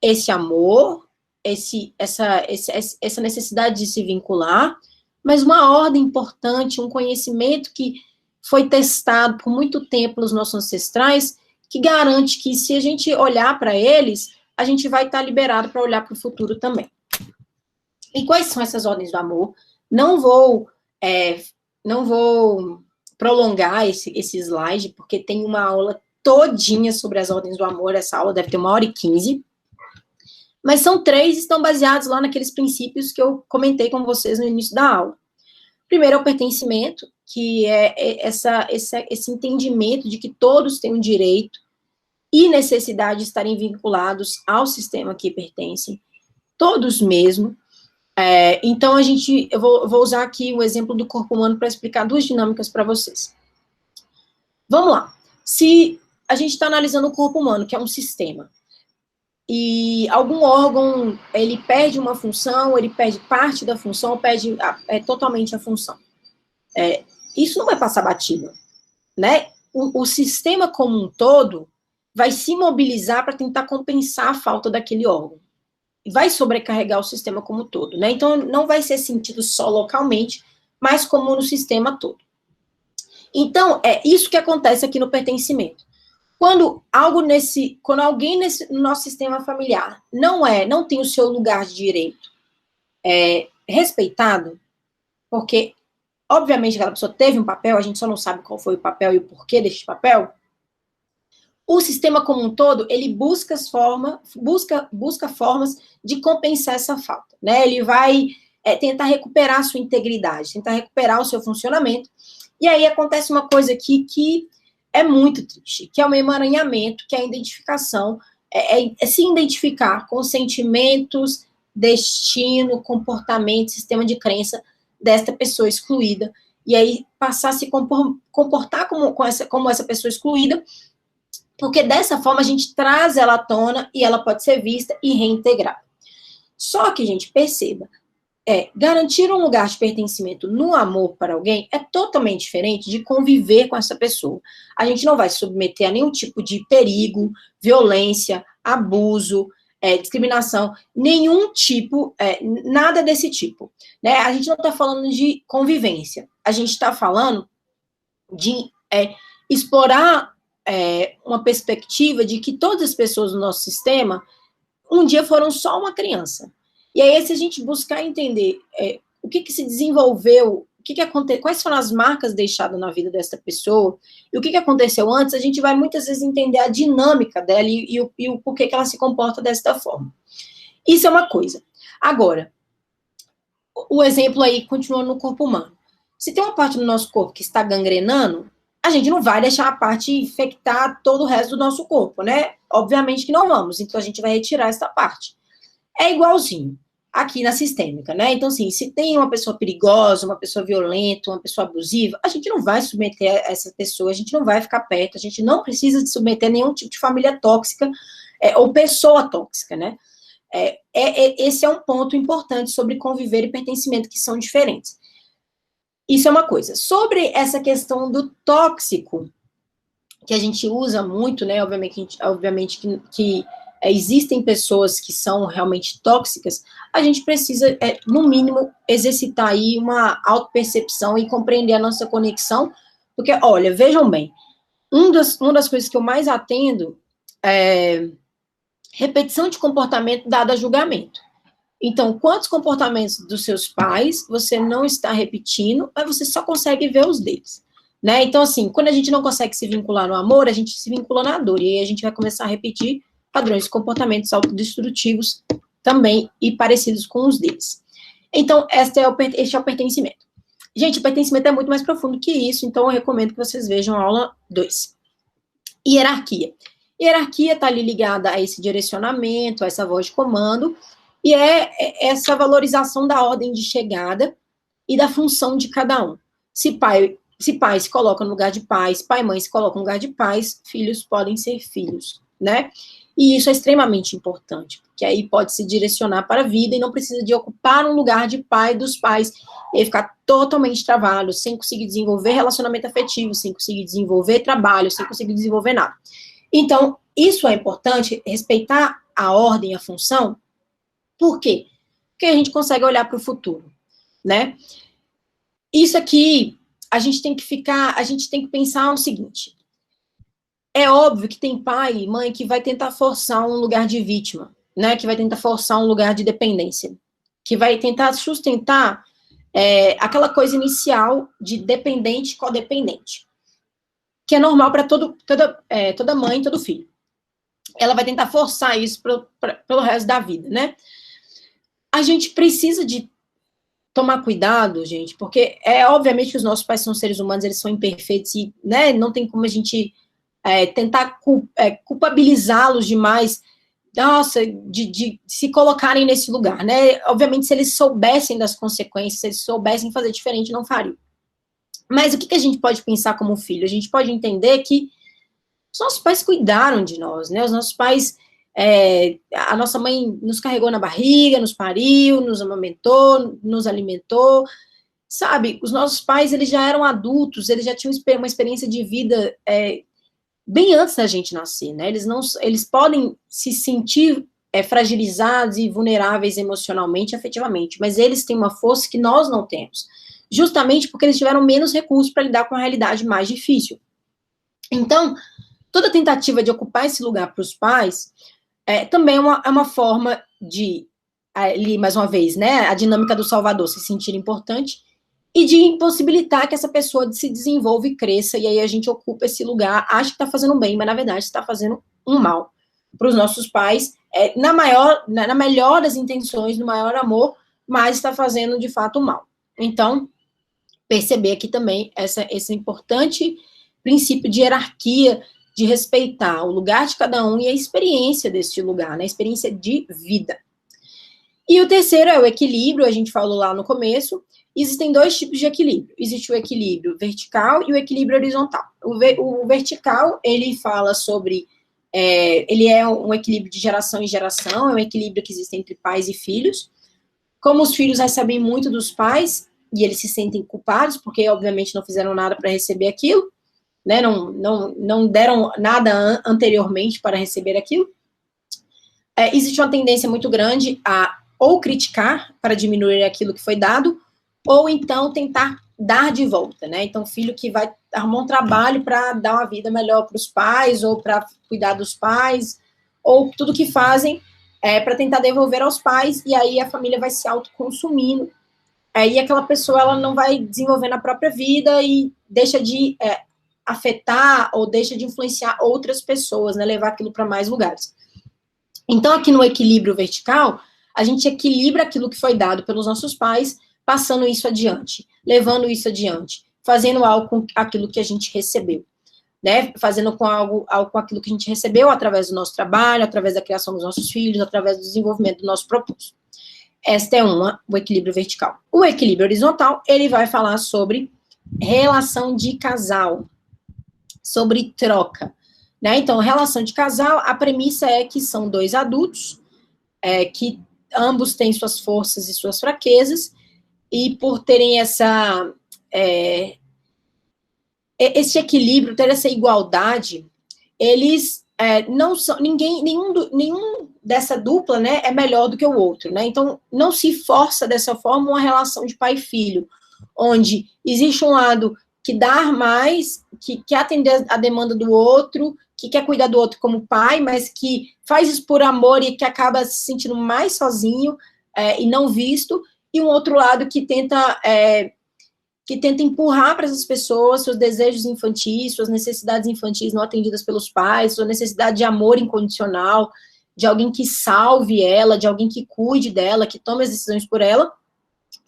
esse amor, essa necessidade de se vincular, mas uma ordem importante, um conhecimento que foi testado por muito tempo pelos nossos ancestrais, que garante que se a gente olhar para eles, a gente vai estar liberado para olhar para o futuro também. E quais são essas ordens do amor? Não vou prolongar esse slide, porque tem uma aula todinha sobre as ordens do amor, essa aula deve ter 1h15, mas são 3 e estão baseados lá naqueles princípios que eu comentei com vocês no início da aula. Primeiro é o pertencimento, que é esse entendimento de que todos têm um direito e necessidade de estarem vinculados ao sistema que pertencem, todos mesmo. Então, eu vou usar aqui o exemplo do corpo humano para explicar 2 dinâmicas para vocês. Vamos lá. Se a gente está analisando o corpo humano, que é um sistema, e algum órgão, ele perde uma função, ele perde parte da função, ou perde totalmente a função. Isso não vai passar batido, né? O sistema como um todo vai se mobilizar para tentar compensar a falta daquele órgão. E vai sobrecarregar o sistema como um todo, né? Então, não vai ser sentido só localmente, mas como no sistema todo. Então, é isso que acontece aqui no pertencimento. Quando alguém no nosso sistema familiar não tem o seu lugar de direito respeitado, porque, obviamente, aquela pessoa teve um papel, a gente só não sabe qual foi o papel e o porquê desse papel, o sistema como um todo, ele busca formas de compensar essa falta, né? Ele vai tentar recuperar a sua integridade, tentar recuperar o seu funcionamento, e aí acontece uma coisa aqui que é muito triste, que é o emaranhamento, que é a identificação, se identificar com sentimentos, destino, comportamento, sistema de crença desta pessoa excluída, e aí passar a se comportar como essa pessoa excluída, porque dessa forma a gente traz ela à tona e ela pode ser vista e reintegrada. Só que, gente, perceba, garantir um lugar de pertencimento no amor para alguém é totalmente diferente de conviver com essa pessoa. A gente não vai se submeter a nenhum tipo de perigo, violência, abuso, discriminação, nenhum tipo, nada desse tipo, né? A gente não está falando de convivência, a gente está falando de explorar uma perspectiva de que todas as pessoas do nosso sistema um dia foram só uma criança. E aí, se a gente buscar entender o que se desenvolveu, o que aconteceu, quais foram as marcas deixadas na vida dessa pessoa, e o que aconteceu antes, a gente vai muitas vezes entender a dinâmica dela e o porquê que ela se comporta desta forma. Isso é uma coisa. Agora, o exemplo aí, continuando no corpo humano. Se tem uma parte do nosso corpo que está gangrenando, a gente não vai deixar a parte infectar todo o resto do nosso corpo, né? Obviamente que não vamos, então a gente vai retirar essa parte. É igualzinho aqui na sistêmica, né? Então, assim, se tem uma pessoa perigosa, uma pessoa violenta, uma pessoa abusiva, a gente não vai submeter essa pessoa, a gente não vai ficar perto, a gente não precisa de submeter nenhum tipo de família tóxica ou pessoa tóxica, né? Esse é um ponto importante sobre conviver e pertencimento, que são diferentes. Isso é uma coisa. Sobre essa questão do tóxico, que a gente usa muito, né? Obviamente que existem pessoas que são realmente tóxicas, a gente precisa, no mínimo, exercitar aí uma autopercepção e compreender a nossa conexão, porque, olha, vejam bem, uma das coisas que eu mais atendo é repetição de comportamento dada a julgamento. Então, quantos comportamentos dos seus pais você não está repetindo, mas você só consegue ver os deles, né? Então, assim, quando a gente não consegue se vincular no amor, a gente se vincula na dor, e aí a gente vai começar a repetir padrões de comportamentos autodestrutivos também e parecidos com os deles. Então, este é o pertencimento. Gente, o pertencimento é muito mais profundo que isso, então eu recomendo que vocês vejam a aula 2. Hierarquia. Hierarquia está ali ligada a esse direcionamento, a essa voz de comando, e é essa valorização da ordem de chegada e da função de cada um. Se pai se coloca no lugar de pais, pai e mãe se colocam no lugar de pais, filhos podem ser filhos, né? E isso é extremamente importante, porque aí pode se direcionar para a vida e não precisa de ocupar um lugar de pai dos pais e ficar totalmente travado, sem conseguir desenvolver relacionamento afetivo, sem conseguir desenvolver trabalho, sem conseguir desenvolver nada. Então, isso é importante, respeitar a ordem, a função. Por quê? Porque a gente consegue olhar para o futuro, né? Isso aqui, a gente tem que pensar o seguinte: é óbvio que tem pai e mãe que vai tentar forçar um lugar de vítima, né? Que vai tentar forçar um lugar de dependência, que vai tentar sustentar aquela coisa inicial de dependente, codependente, que é normal para toda mãe e todo filho. Ela vai tentar forçar isso pelo resto da vida, né? A gente precisa de tomar cuidado, gente, porque obviamente que os nossos pais são seres humanos, eles são imperfeitos e, né, não tem como a gente tentar culpabilizá-los demais, nossa, de se colocarem nesse lugar, né? Obviamente, se eles soubessem das consequências, se eles soubessem fazer diferente, não fariam. Mas o que a gente pode pensar como filho? A gente pode entender que os nossos pais cuidaram de nós, né? Os nossos pais, a nossa mãe nos carregou na barriga, nos pariu, nos amamentou, nos alimentou, sabe? Os nossos pais, eles já eram adultos, eles já tinham uma experiência de vida bem antes da gente nascer, né? Eles podem se sentir fragilizados e vulneráveis emocionalmente, afetivamente, mas eles têm uma força que nós não temos, justamente porque eles tiveram menos recursos para lidar com a realidade mais difícil. Então, toda tentativa de ocupar esse lugar para os pais também é uma forma de, ali, mais uma vez, né, a dinâmica do Salvador, se sentir importante, e de impossibilitar que essa pessoa se desenvolva e cresça, e aí a gente ocupa esse lugar, acha que está fazendo um bem, mas na verdade está fazendo um mal para os nossos pais, na melhor das intenções, no maior amor, mas está fazendo de fato mal. Então, perceber aqui também esse importante princípio de hierarquia, de respeitar o lugar de cada um e a experiência deste lugar, né, a experiência de vida. E o terceiro é o equilíbrio, a gente falou lá no começo. Existem dois tipos de equilíbrio. Existe o equilíbrio vertical e o equilíbrio horizontal. O vertical, ele fala sobre... ele é um equilíbrio de geração em geração, é um equilíbrio que existe entre pais e filhos. Como os filhos recebem muito dos pais, e eles se sentem culpados, porque, obviamente, não fizeram nada para receber aquilo, né, não deram nada anteriormente para receber aquilo, existe uma tendência muito grande a ou criticar para diminuir aquilo que foi dado, ou então tentar dar de volta, né? Então, filho que vai arrumar um trabalho para dar uma vida melhor para os pais, ou para cuidar dos pais, ou tudo que fazem para tentar devolver aos pais, e aí a família vai se autoconsumindo, aí aquela pessoa ela não vai desenvolvendo a própria vida e deixa de afetar ou deixa de influenciar outras pessoas, né? Levar aquilo para mais lugares. Então, aqui no equilíbrio vertical, a gente equilibra aquilo que foi dado pelos nossos pais, passando isso adiante, levando isso adiante, fazendo algo com aquilo que a gente recebeu, né? Fazendo algo com aquilo que a gente recebeu através do nosso trabalho, através da criação dos nossos filhos, através do desenvolvimento do nosso propósito. Esta é o equilíbrio vertical. O equilíbrio horizontal, ele vai falar sobre relação de casal, sobre troca, né? Então, relação de casal, a premissa é que são dois adultos, que ambos têm suas forças e suas fraquezas, e por terem esse equilíbrio, ter essa igualdade, eles não são, nenhum dessa dupla, né, é melhor do que o outro, né? Então, não se força dessa forma uma relação de pai e filho, onde existe um lado que dá mais, que quer atender a demanda do outro, que quer cuidar do outro como pai, mas que faz isso por amor e que acaba se sentindo mais sozinho e não visto, e um outro lado que tenta empurrar para essas pessoas seus desejos infantis, suas necessidades infantis não atendidas pelos pais, sua necessidade de amor incondicional, de alguém que salve ela, de alguém que cuide dela, que tome as decisões por ela,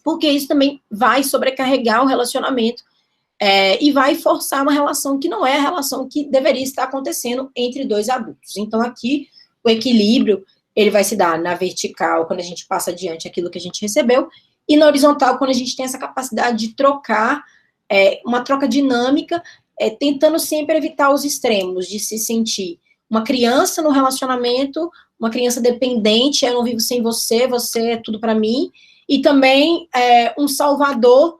porque isso também vai sobrecarregar o relacionamento e vai forçar uma relação que não é a relação que deveria estar acontecendo entre dois adultos. Então, aqui, o equilíbrio, ele vai se dar na vertical, quando a gente passa adiante aquilo que a gente recebeu, e na horizontal, quando a gente tem essa capacidade de trocar, uma troca dinâmica, tentando sempre evitar os extremos, de se sentir uma criança no relacionamento, uma criança dependente, eu não vivo sem você, você é tudo para mim, e também um salvador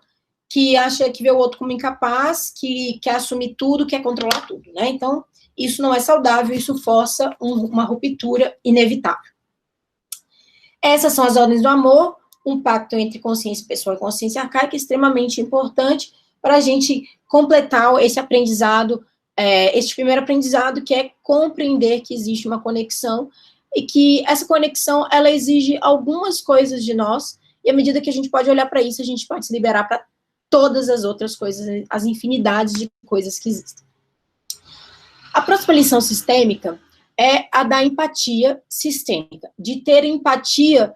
que acha que vê o outro como incapaz, que quer assumir tudo, quer controlar tudo, né? Então, isso não é saudável, isso força uma ruptura inevitável. Essas são as ordens do amor, um pacto entre consciência pessoal e consciência arcaica, extremamente importante para a gente completar esse aprendizado, esse primeiro aprendizado, que é compreender que existe uma conexão e que essa conexão, ela exige algumas coisas de nós, e à medida que a gente pode olhar para isso, a gente pode se liberar para todas as outras coisas, as infinidades de coisas que existem. A próxima lição sistêmica é a da empatia sistêmica, de ter empatia,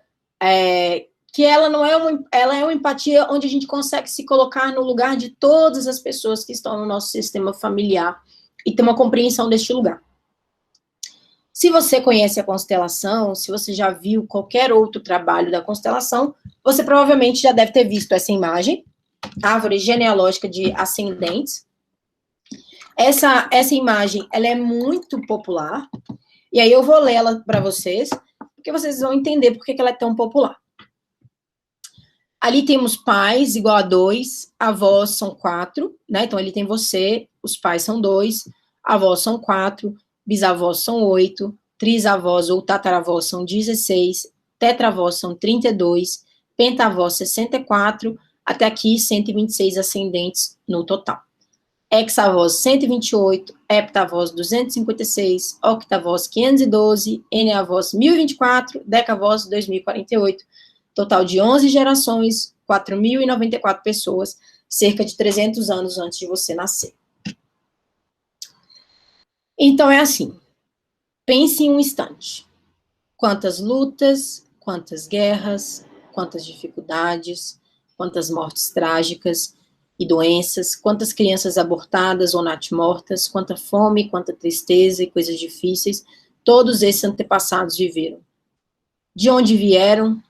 que ela não é ela é uma empatia onde a gente consegue se colocar no lugar de todas as pessoas que estão no nosso sistema familiar e ter uma compreensão deste lugar. Se você conhece a constelação, se você já viu qualquer outro trabalho da constelação, você provavelmente já deve ter visto essa imagem, árvore genealógica de ascendentes. Essa imagem, ela é muito popular, e aí eu vou ler ela para vocês, porque vocês vão entender por que ela é tão popular. Ali temos pais igual a 2, avós são 4, né? Então, ali tem você, os pais são 2, avós são 4, bisavós são 8, trisavós ou tataravós são 16, tetravós são 32, pentavós 64, até aqui 126 ascendentes no total. Hexavós 128, heptavós 256, octavós 512, enneavós 1024, decavós 2048, total de 11 gerações, 4.094 pessoas, cerca de 300 anos antes de você nascer. Então é assim, pense em um instante. Quantas lutas, quantas guerras, quantas dificuldades, quantas mortes trágicas e doenças, quantas crianças abortadas ou natimortas, quanta fome, quanta tristeza e coisas difíceis, todos esses antepassados viveram. De onde vieram?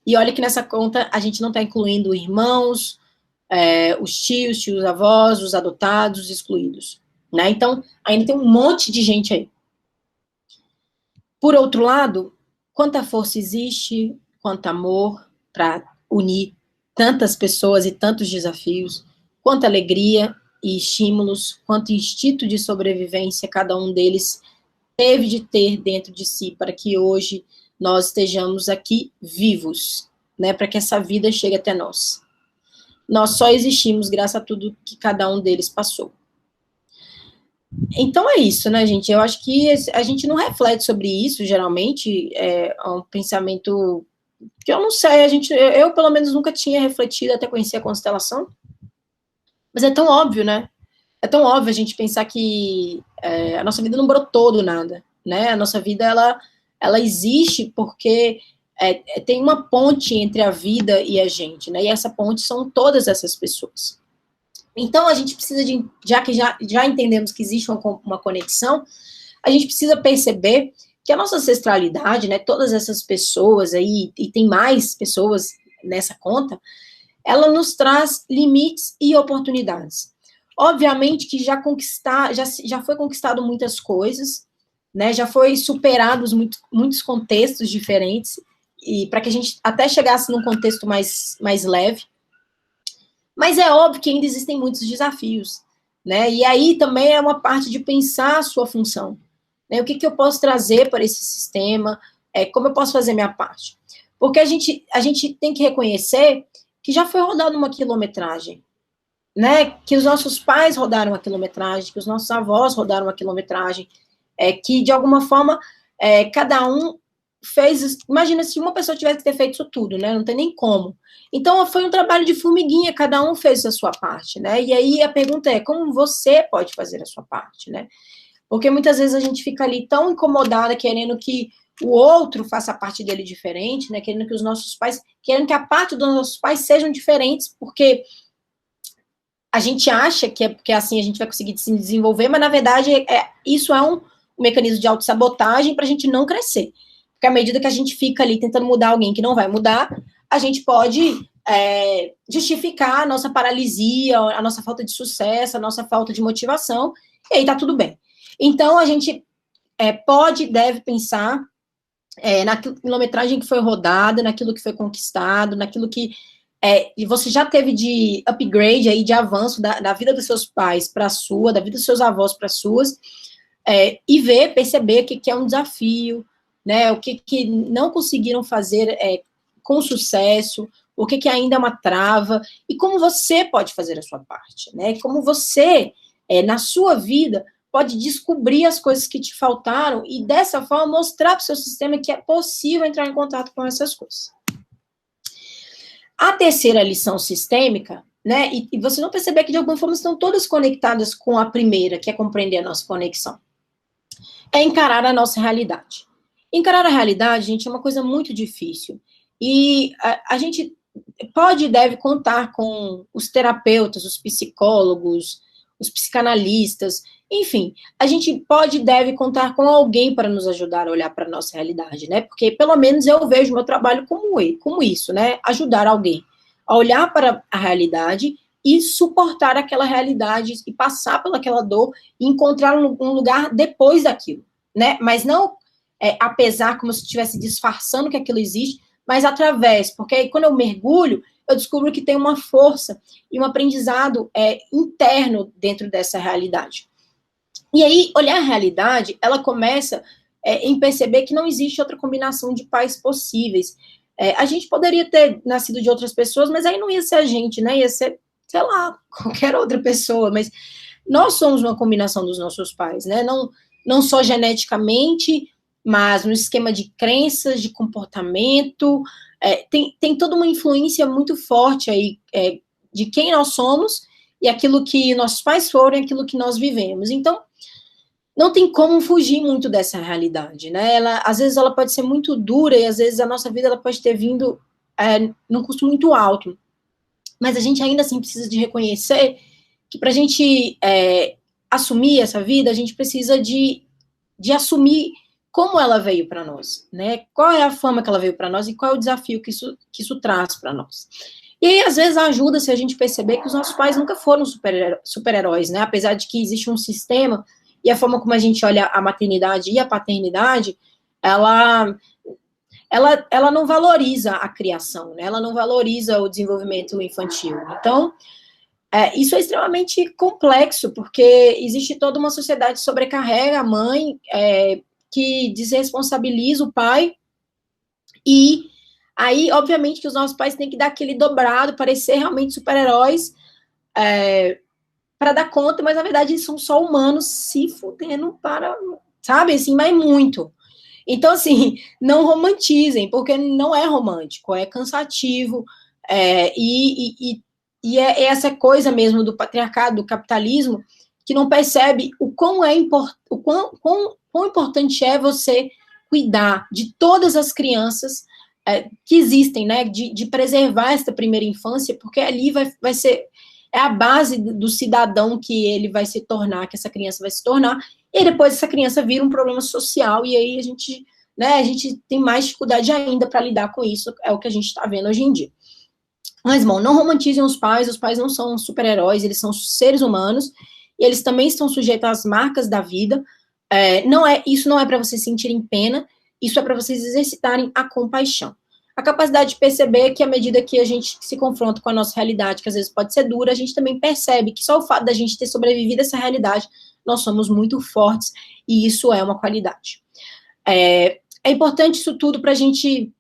E olha que nessa conta a gente não está incluindo irmãos, os tios, tios-avós, os adotados, os excluídos, né? Então, ainda tem um monte de gente aí. Por outro lado, quanta força existe, quanto amor para unir tantas pessoas e tantos desafios, quanta alegria e estímulos, quanto instinto de sobrevivência cada um deles teve de ter dentro de si para que hoje nós estejamos aqui vivos, né, para que essa vida chegue até nós. Nós só existimos graças a tudo que cada um deles passou. Então é isso, né, gente? Eu acho que a gente não reflete sobre isso, geralmente, é um pensamento que eu não sei, eu pelo menos nunca tinha refletido até conhecer a constelação, mas é tão óbvio, né? É tão óbvio a gente pensar que a nossa vida não brotou do nada, né? A nossa vida, ela existe porque tem uma ponte entre a vida e a gente, né? E essa ponte são todas essas pessoas. Então, a gente precisa já que já entendemos que existe uma conexão, a gente precisa perceber que a nossa ancestralidade, né, todas essas pessoas aí, e tem mais pessoas nessa conta, ela nos traz limites e oportunidades. Obviamente que já foi conquistado muitas coisas, né, já foi superados muitos contextos diferentes, e para que a gente até chegasse num contexto mais leve. Mas é óbvio que ainda existem muitos desafios, né? E aí também é uma parte de pensar a sua função, né? O que eu posso trazer para esse sistema, como eu posso fazer minha parte. Porque a gente tem que reconhecer que já foi rodada uma quilometragem, né? Que os nossos pais rodaram a quilometragem, que os nossos avós rodaram a quilometragem, que de alguma forma cada um fez. Imagina se uma pessoa tivesse que ter feito isso tudo, né? Não tem nem como. Então, foi um trabalho de formiguinha, cada um fez a sua parte, né? E aí a pergunta é, como você pode fazer a sua parte, né? Porque muitas vezes a gente fica ali tão incomodada, querendo que o outro faça a parte dele diferente, né? Querendo que os nossos pais, querendo que a parte dos nossos pais sejam diferentes, porque a gente acha que é porque assim a gente vai conseguir se desenvolver, mas na verdade isso é um mecanismo de autossabotagem para a gente não crescer. Porque à medida que a gente fica ali tentando mudar alguém que não vai mudar, a gente pode justificar a nossa paralisia, a nossa falta de sucesso, a nossa falta de motivação, e aí tá tudo bem. Então a gente pode e deve pensar na quilometragem que foi rodada, naquilo que foi conquistado, naquilo que e você já teve de upgrade aí, de avanço da vida dos seus pais para a sua, da vida dos seus avós para as suas, e perceber que é um desafio, né, o que não conseguiram fazer com sucesso, o que ainda é uma trava, e como você pode fazer a sua parte, né, como você, na sua vida, pode descobrir as coisas que te faltaram e, dessa forma, mostrar para o seu sistema que é possível entrar em contato com essas coisas. A terceira lição sistêmica, né, e você não perceber que, de alguma forma, estão todas conectadas com a primeira, que é compreender a nossa conexão, é encarar a nossa realidade. Encarar a realidade, gente, é uma coisa muito difícil. E a gente pode e deve contar com os terapeutas, os psicólogos, os psicanalistas, enfim, a gente pode e deve contar com alguém para nos ajudar a olhar para a nossa realidade, né? Porque, pelo menos, eu vejo meu trabalho como isso, né? Ajudar alguém a olhar para a realidade e suportar aquela realidade e passar pelaquela dor e encontrar um lugar depois daquilo, né? Mas não apesar, como se estivesse disfarçando que aquilo existe, mas através, porque aí quando eu mergulho, eu descubro que tem uma força e um aprendizado interno dentro dessa realidade. E aí, olhar a realidade, ela começa em perceber que não existe outra combinação de pais possíveis. A gente poderia ter nascido de outras pessoas, mas aí não ia ser a gente, né? Ia ser, sei lá, qualquer outra pessoa, mas nós somos uma combinação dos nossos pais, né? Não só geneticamente, mas no esquema de crenças, de comportamento, tem toda uma influência muito forte aí de quem nós somos e aquilo que nossos pais foram e aquilo que nós vivemos. Então, não tem como fugir muito dessa realidade, né? Às vezes ela pode ser muito dura e às vezes a nossa vida ela pode ter vindo num custo muito alto. Mas a gente ainda assim precisa de reconhecer que para a gente assumir essa vida, a gente precisa de assumir como ela veio para nós, né? Qual é a forma que ela veio para nós e qual é o desafio que isso traz para nós. E aí, às vezes, ajuda se a gente perceber que os nossos pais nunca foram super-heróis, né? Apesar de que existe um sistema e a forma como a gente olha a maternidade e a paternidade, ela não valoriza a criação, né? Ela não valoriza o desenvolvimento infantil. Então, isso é extremamente complexo, porque existe toda uma sociedade que sobrecarrega a mãe, que desresponsabiliza o pai, e aí, obviamente, que os nossos pais têm que dar aquele dobrado, parecer realmente super-heróis, para dar conta, mas na verdade eles são só humanos se fudendo para, sabe, assim, mas muito. Então, assim, não romantizem, porque não é romântico, é cansativo, e é essa coisa mesmo do patriarcado, do capitalismo, que não percebe o quão importante é você cuidar de todas as crianças que existem, né, de preservar essa primeira infância, porque ali vai ser a base do cidadão que ele vai se tornar, que essa criança vai se tornar, e depois essa criança vira um problema social, e aí a gente tem mais dificuldade ainda para lidar com isso, é o que a gente está vendo hoje em dia. Mas, bom, não romantizem os pais não são super-heróis, eles são seres humanos, e eles também estão sujeitos às marcas da vida. Isso não é para vocês sentirem pena, isso é para vocês exercitarem a compaixão. A capacidade de perceber que, à medida que a gente se confronta com a nossa realidade, que às vezes pode ser dura, a gente também percebe que só o fato da gente ter sobrevivido a essa realidade, nós somos muito fortes, e isso é uma qualidade. É importante isso tudo para a gente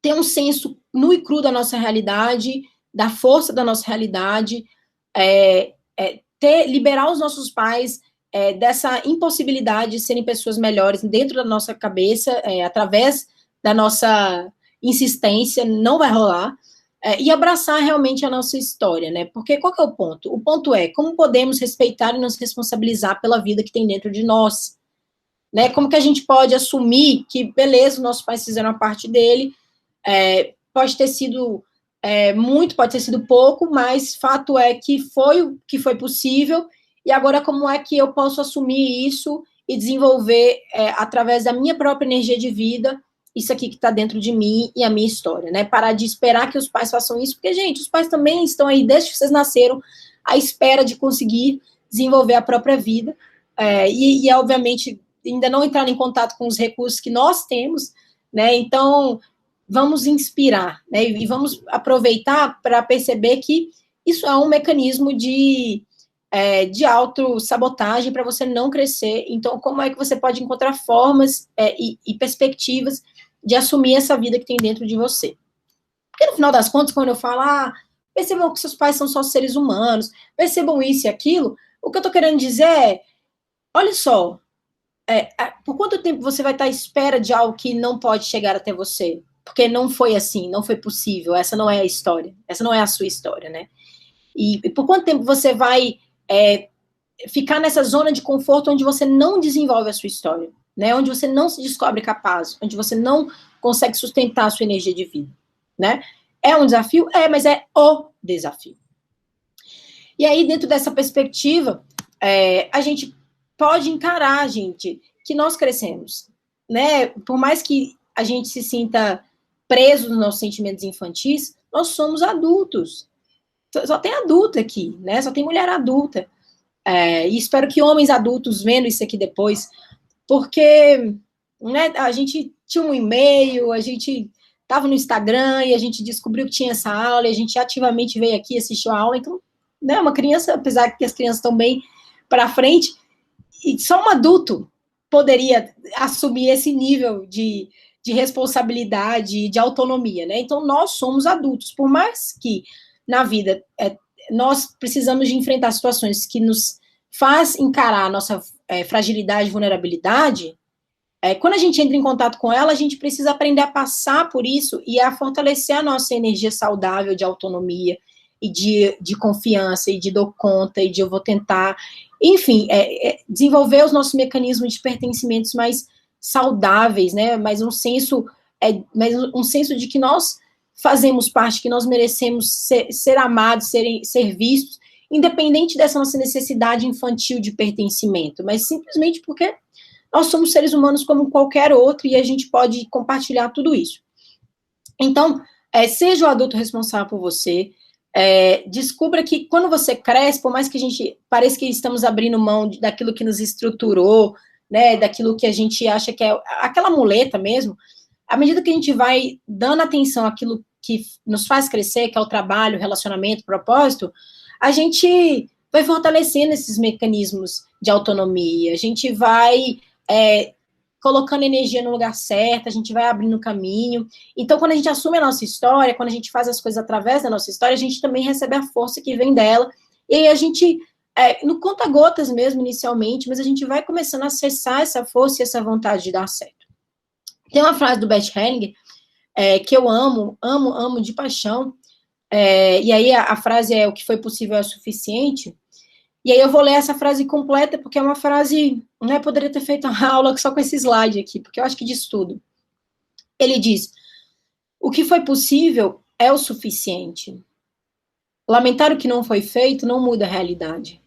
ter um senso nu e cru da nossa realidade, da força da nossa realidade, liberar os nossos pais dessa impossibilidade de serem pessoas melhores dentro da nossa cabeça, através da nossa insistência, não vai rolar. e abraçar realmente a nossa história, né? Porque qual que é o ponto? O ponto é como podemos respeitar e nos responsabilizar pela vida que tem dentro de nós, né? Como que a gente pode assumir que, beleza, os nossos pais fizeram a parte dele, pode ter sido muito, pode ter sido pouco, mas fato é que foi o que foi possível, e agora como é que eu posso assumir isso e desenvolver, através da minha própria energia de vida, isso aqui que está dentro de mim e a minha história, né? Parar de esperar que os pais façam isso, porque, gente, os pais também estão aí, desde que vocês nasceram, à espera de conseguir desenvolver a própria vida, obviamente, ainda não entrar em contato com os recursos que nós temos, né? Então, vamos inspirar, né? E vamos aproveitar para perceber que isso é um mecanismo de autossabotagem para você não crescer. Então, como é que você pode encontrar formas e perspectivas de assumir essa vida que tem dentro de você? Porque, no final das contas, quando eu falo, percebam que seus pais são só seres humanos, percebam isso e aquilo, o que eu estou querendo dizer olha só, por quanto tempo você vai estar à espera de algo que não pode chegar até você? Porque não foi assim, não foi possível, essa não é a história, essa não é a sua história, né? E por quanto tempo você vai ficar nessa zona de conforto onde você não desenvolve a sua história, né? Onde você não se descobre capaz, onde você não consegue sustentar a sua energia de vida, né? É um desafio? Mas é o desafio. E aí, dentro dessa perspectiva, a gente pode encarar, gente, que nós crescemos, né? Por mais que a gente se sinta preso nos nossos sentimentos infantis, nós somos adultos. Só tem adulto aqui, né? Só tem mulher adulta. E espero que homens adultos vendo isso aqui depois, porque, né, a gente tinha um e-mail, a gente estava no Instagram e a gente descobriu que tinha essa aula e a gente ativamente veio aqui assistir a aula. Então, né, uma criança, apesar que as crianças estão bem para frente, e só um adulto poderia assumir esse nível de responsabilidade, de autonomia, né? Então, nós somos adultos, por mais que na vida nós precisamos de enfrentar situações que nos faz encarar a nossa fragilidade e vulnerabilidade, quando a gente entra em contato com ela, a gente precisa aprender a passar por isso e a fortalecer a nossa energia saudável de autonomia e de confiança e de dou conta e de eu vou tentar, enfim, desenvolver os nossos mecanismos de pertencimentos mais saudáveis, né, mais um senso de que nós fazemos parte, que nós merecemos ser amados, ser vistos, independente dessa nossa necessidade infantil de pertencimento, mas simplesmente porque nós somos seres humanos como qualquer outro e a gente pode compartilhar tudo isso. Então, seja o adulto responsável por você, descubra que quando você cresce, por mais que a gente pareça que estamos abrindo mão daquilo que nos estruturou, né, daquilo que a gente acha que é aquela muleta mesmo, à medida que a gente vai dando atenção àquilo que nos faz crescer, que é o trabalho, relacionamento, propósito, a gente vai fortalecendo esses mecanismos de autonomia, a gente vai colocando energia no lugar certo, a gente vai abrindo caminho. Então, quando a gente assume a nossa história, quando a gente faz as coisas através da nossa história, a gente também recebe a força que vem dela, e aí a gente, no conta-gotas mesmo, inicialmente, mas a gente vai começando a acessar essa força e essa vontade de dar certo. Tem uma frase do Bert Hellinger, que eu amo de paixão, e aí a frase é: o que foi possível é o suficiente. E aí eu vou ler essa frase completa, porque é uma frase, né, poderia ter feito uma aula só com esse slide aqui, porque eu acho que diz tudo. Ele diz: o que foi possível é o suficiente. Lamentar o que não foi feito não muda a realidade.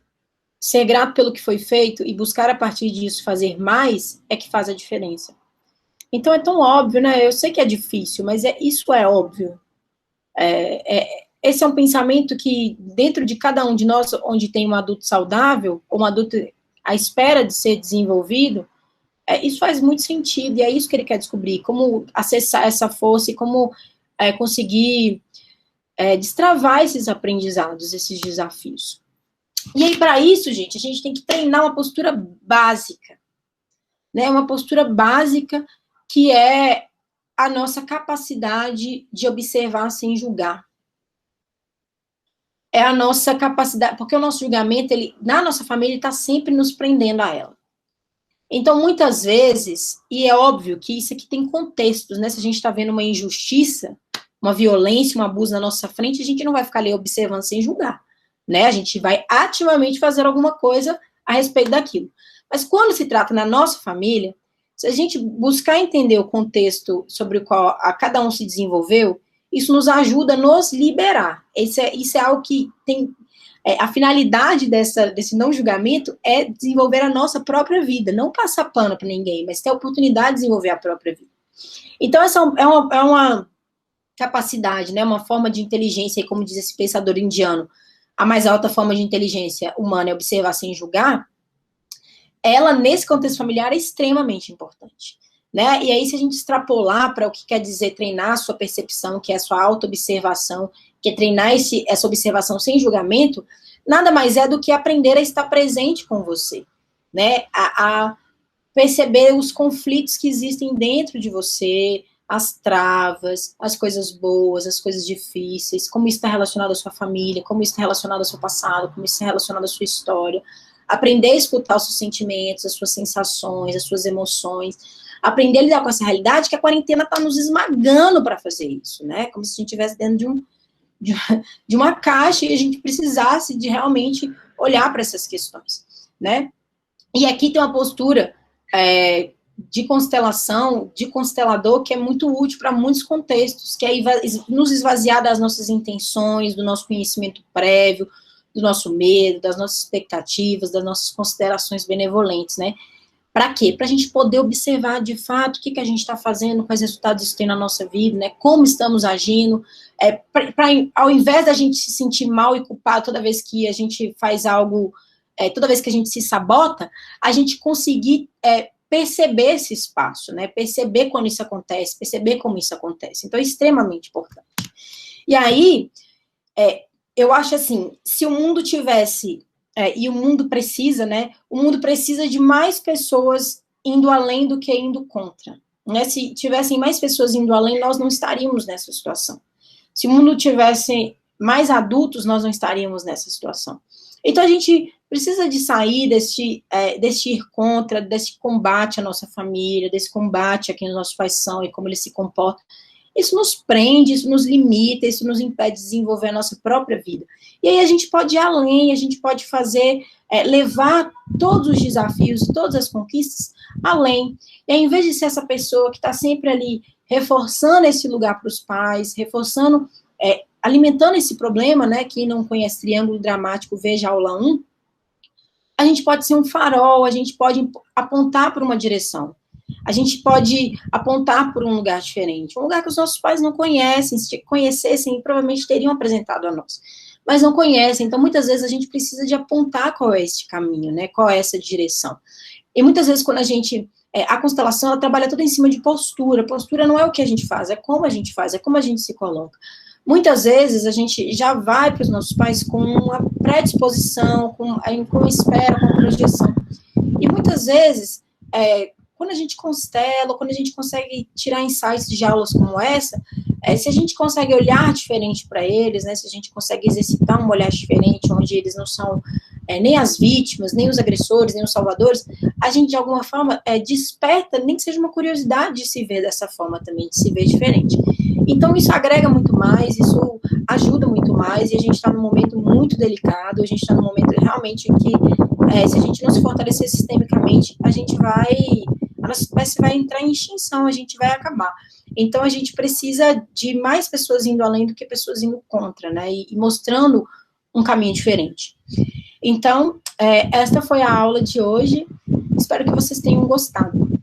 Ser grato pelo que foi feito e buscar a partir disso fazer mais é que faz a diferença. Então é tão óbvio, né? Eu sei que é difícil, mas isso é óbvio. Esse é um pensamento que, dentro de cada um de nós, onde tem um adulto saudável, um adulto à espera de ser desenvolvido, isso faz muito sentido, e é isso que ele quer descobrir, como acessar essa força e como conseguir destravar esses aprendizados, esses desafios. E aí, para isso, gente, a gente tem que treinar uma postura básica, né? Uma postura básica que é a nossa capacidade de observar sem julgar. É a nossa capacidade, porque o nosso julgamento, na nossa família, está sempre nos prendendo a ela. Então, muitas vezes, e é óbvio que isso aqui tem contextos, né? Se a gente está vendo uma injustiça, uma violência, um abuso na nossa frente, a gente não vai ficar ali observando sem julgar, né? A gente vai ativamente fazer alguma coisa a respeito daquilo. Mas quando se trata na nossa família, se a gente buscar entender o contexto sobre o qual cada um se desenvolveu, isso nos ajuda a nos liberar. Isso é algo que tem... a finalidade desse não julgamento é desenvolver a nossa própria vida, não passar pano para ninguém, mas ter a oportunidade de desenvolver a própria vida. Então, essa é uma capacidade, né, uma forma de inteligência, e como diz esse pensador indiano, a mais alta forma de inteligência humana é observar sem julgar. Ela, nesse contexto familiar, é extremamente importante, né? E aí, se a gente extrapolar para o que quer dizer treinar a sua percepção, que é a sua auto-observação, que é treinar essa observação sem julgamento, nada mais é do que aprender a estar presente com você, né? A perceber os conflitos que existem dentro de você, as travas, as coisas boas, as coisas difíceis, como isso está relacionado à sua família, como isso está relacionado ao seu passado, como isso está relacionado à sua história. Aprender a escutar os seus sentimentos, as suas sensações, as suas emoções, aprender a lidar com essa realidade que a quarentena está nos esmagando para fazer isso, né? Como se a gente estivesse dentro de uma caixa e a gente precisasse de realmente olhar para essas questões, né? E aqui tem uma postura de constelação, de constelador, que é muito útil para muitos contextos, que é nos esvaziar das nossas intenções, do nosso conhecimento prévio, do nosso medo, das nossas expectativas, das nossas considerações benevolentes, né? Para quê? Para a gente poder observar, de fato, o que a gente está fazendo, quais resultados isso tem na nossa vida, né? Como estamos agindo, ao invés da gente se sentir mal e culpado toda vez que a gente faz algo, toda vez que a gente se sabota, a gente conseguir perceber esse espaço, né? Perceber quando isso acontece, perceber como isso acontece. Então, é extremamente importante. E aí, eu acho assim, se o mundo tivesse, e o mundo precisa, né, o mundo precisa de mais pessoas indo além do que indo contra, né, se tivessem mais pessoas indo além, nós não estaríamos nessa situação. Se o mundo tivesse mais adultos, nós não estaríamos nessa situação. Então, a gente precisa de sair desse ir contra, desse combate à nossa família, desse combate a quem os nossos pais são e como eles se comportam. Isso nos prende, isso nos limita, isso nos impede de desenvolver a nossa própria vida. E aí a gente pode ir além, a gente pode fazer, levar todos os desafios, todas as conquistas além. E aí, em vez de ser essa pessoa que está sempre ali reforçando esse lugar para os pais, reforçando, alimentando esse problema, né? Quem não conhece Triângulo Dramático, veja a aula 1. A gente pode ser um farol, a gente pode apontar para uma direção. A gente pode apontar por um lugar diferente, um lugar que os nossos pais não conhecem, se conhecessem, provavelmente teriam apresentado a nós, mas não conhecem, então muitas vezes a gente precisa de apontar qual é este caminho, né, qual é essa direção. E muitas vezes quando a constelação, ela trabalha toda em cima de postura não é o que a gente faz, é como a gente faz, é como a gente se coloca. Muitas vezes a gente já vai para os nossos pais com uma predisposição, com espera, com projeção, e muitas vezes, quando a gente constela, quando a gente consegue tirar insights de aulas como essa, se a gente consegue olhar diferente para eles, né, se a gente consegue exercitar um olhar diferente, onde eles não são nem as vítimas, nem os agressores, nem os salvadores, a gente, de alguma forma, desperta, nem que seja uma curiosidade de se ver dessa forma também, de se ver diferente. Então, isso agrega muito mais, isso ajuda muito mais, e a gente está num momento muito delicado, a gente está num momento realmente em que, se a gente não se fortalecer sistemicamente, a nossa espécie vai entrar em extinção, a gente vai acabar. Então, a gente precisa de mais pessoas indo além do que pessoas indo contra, né, e mostrando um caminho diferente. Então, esta foi a aula de hoje, espero que vocês tenham gostado.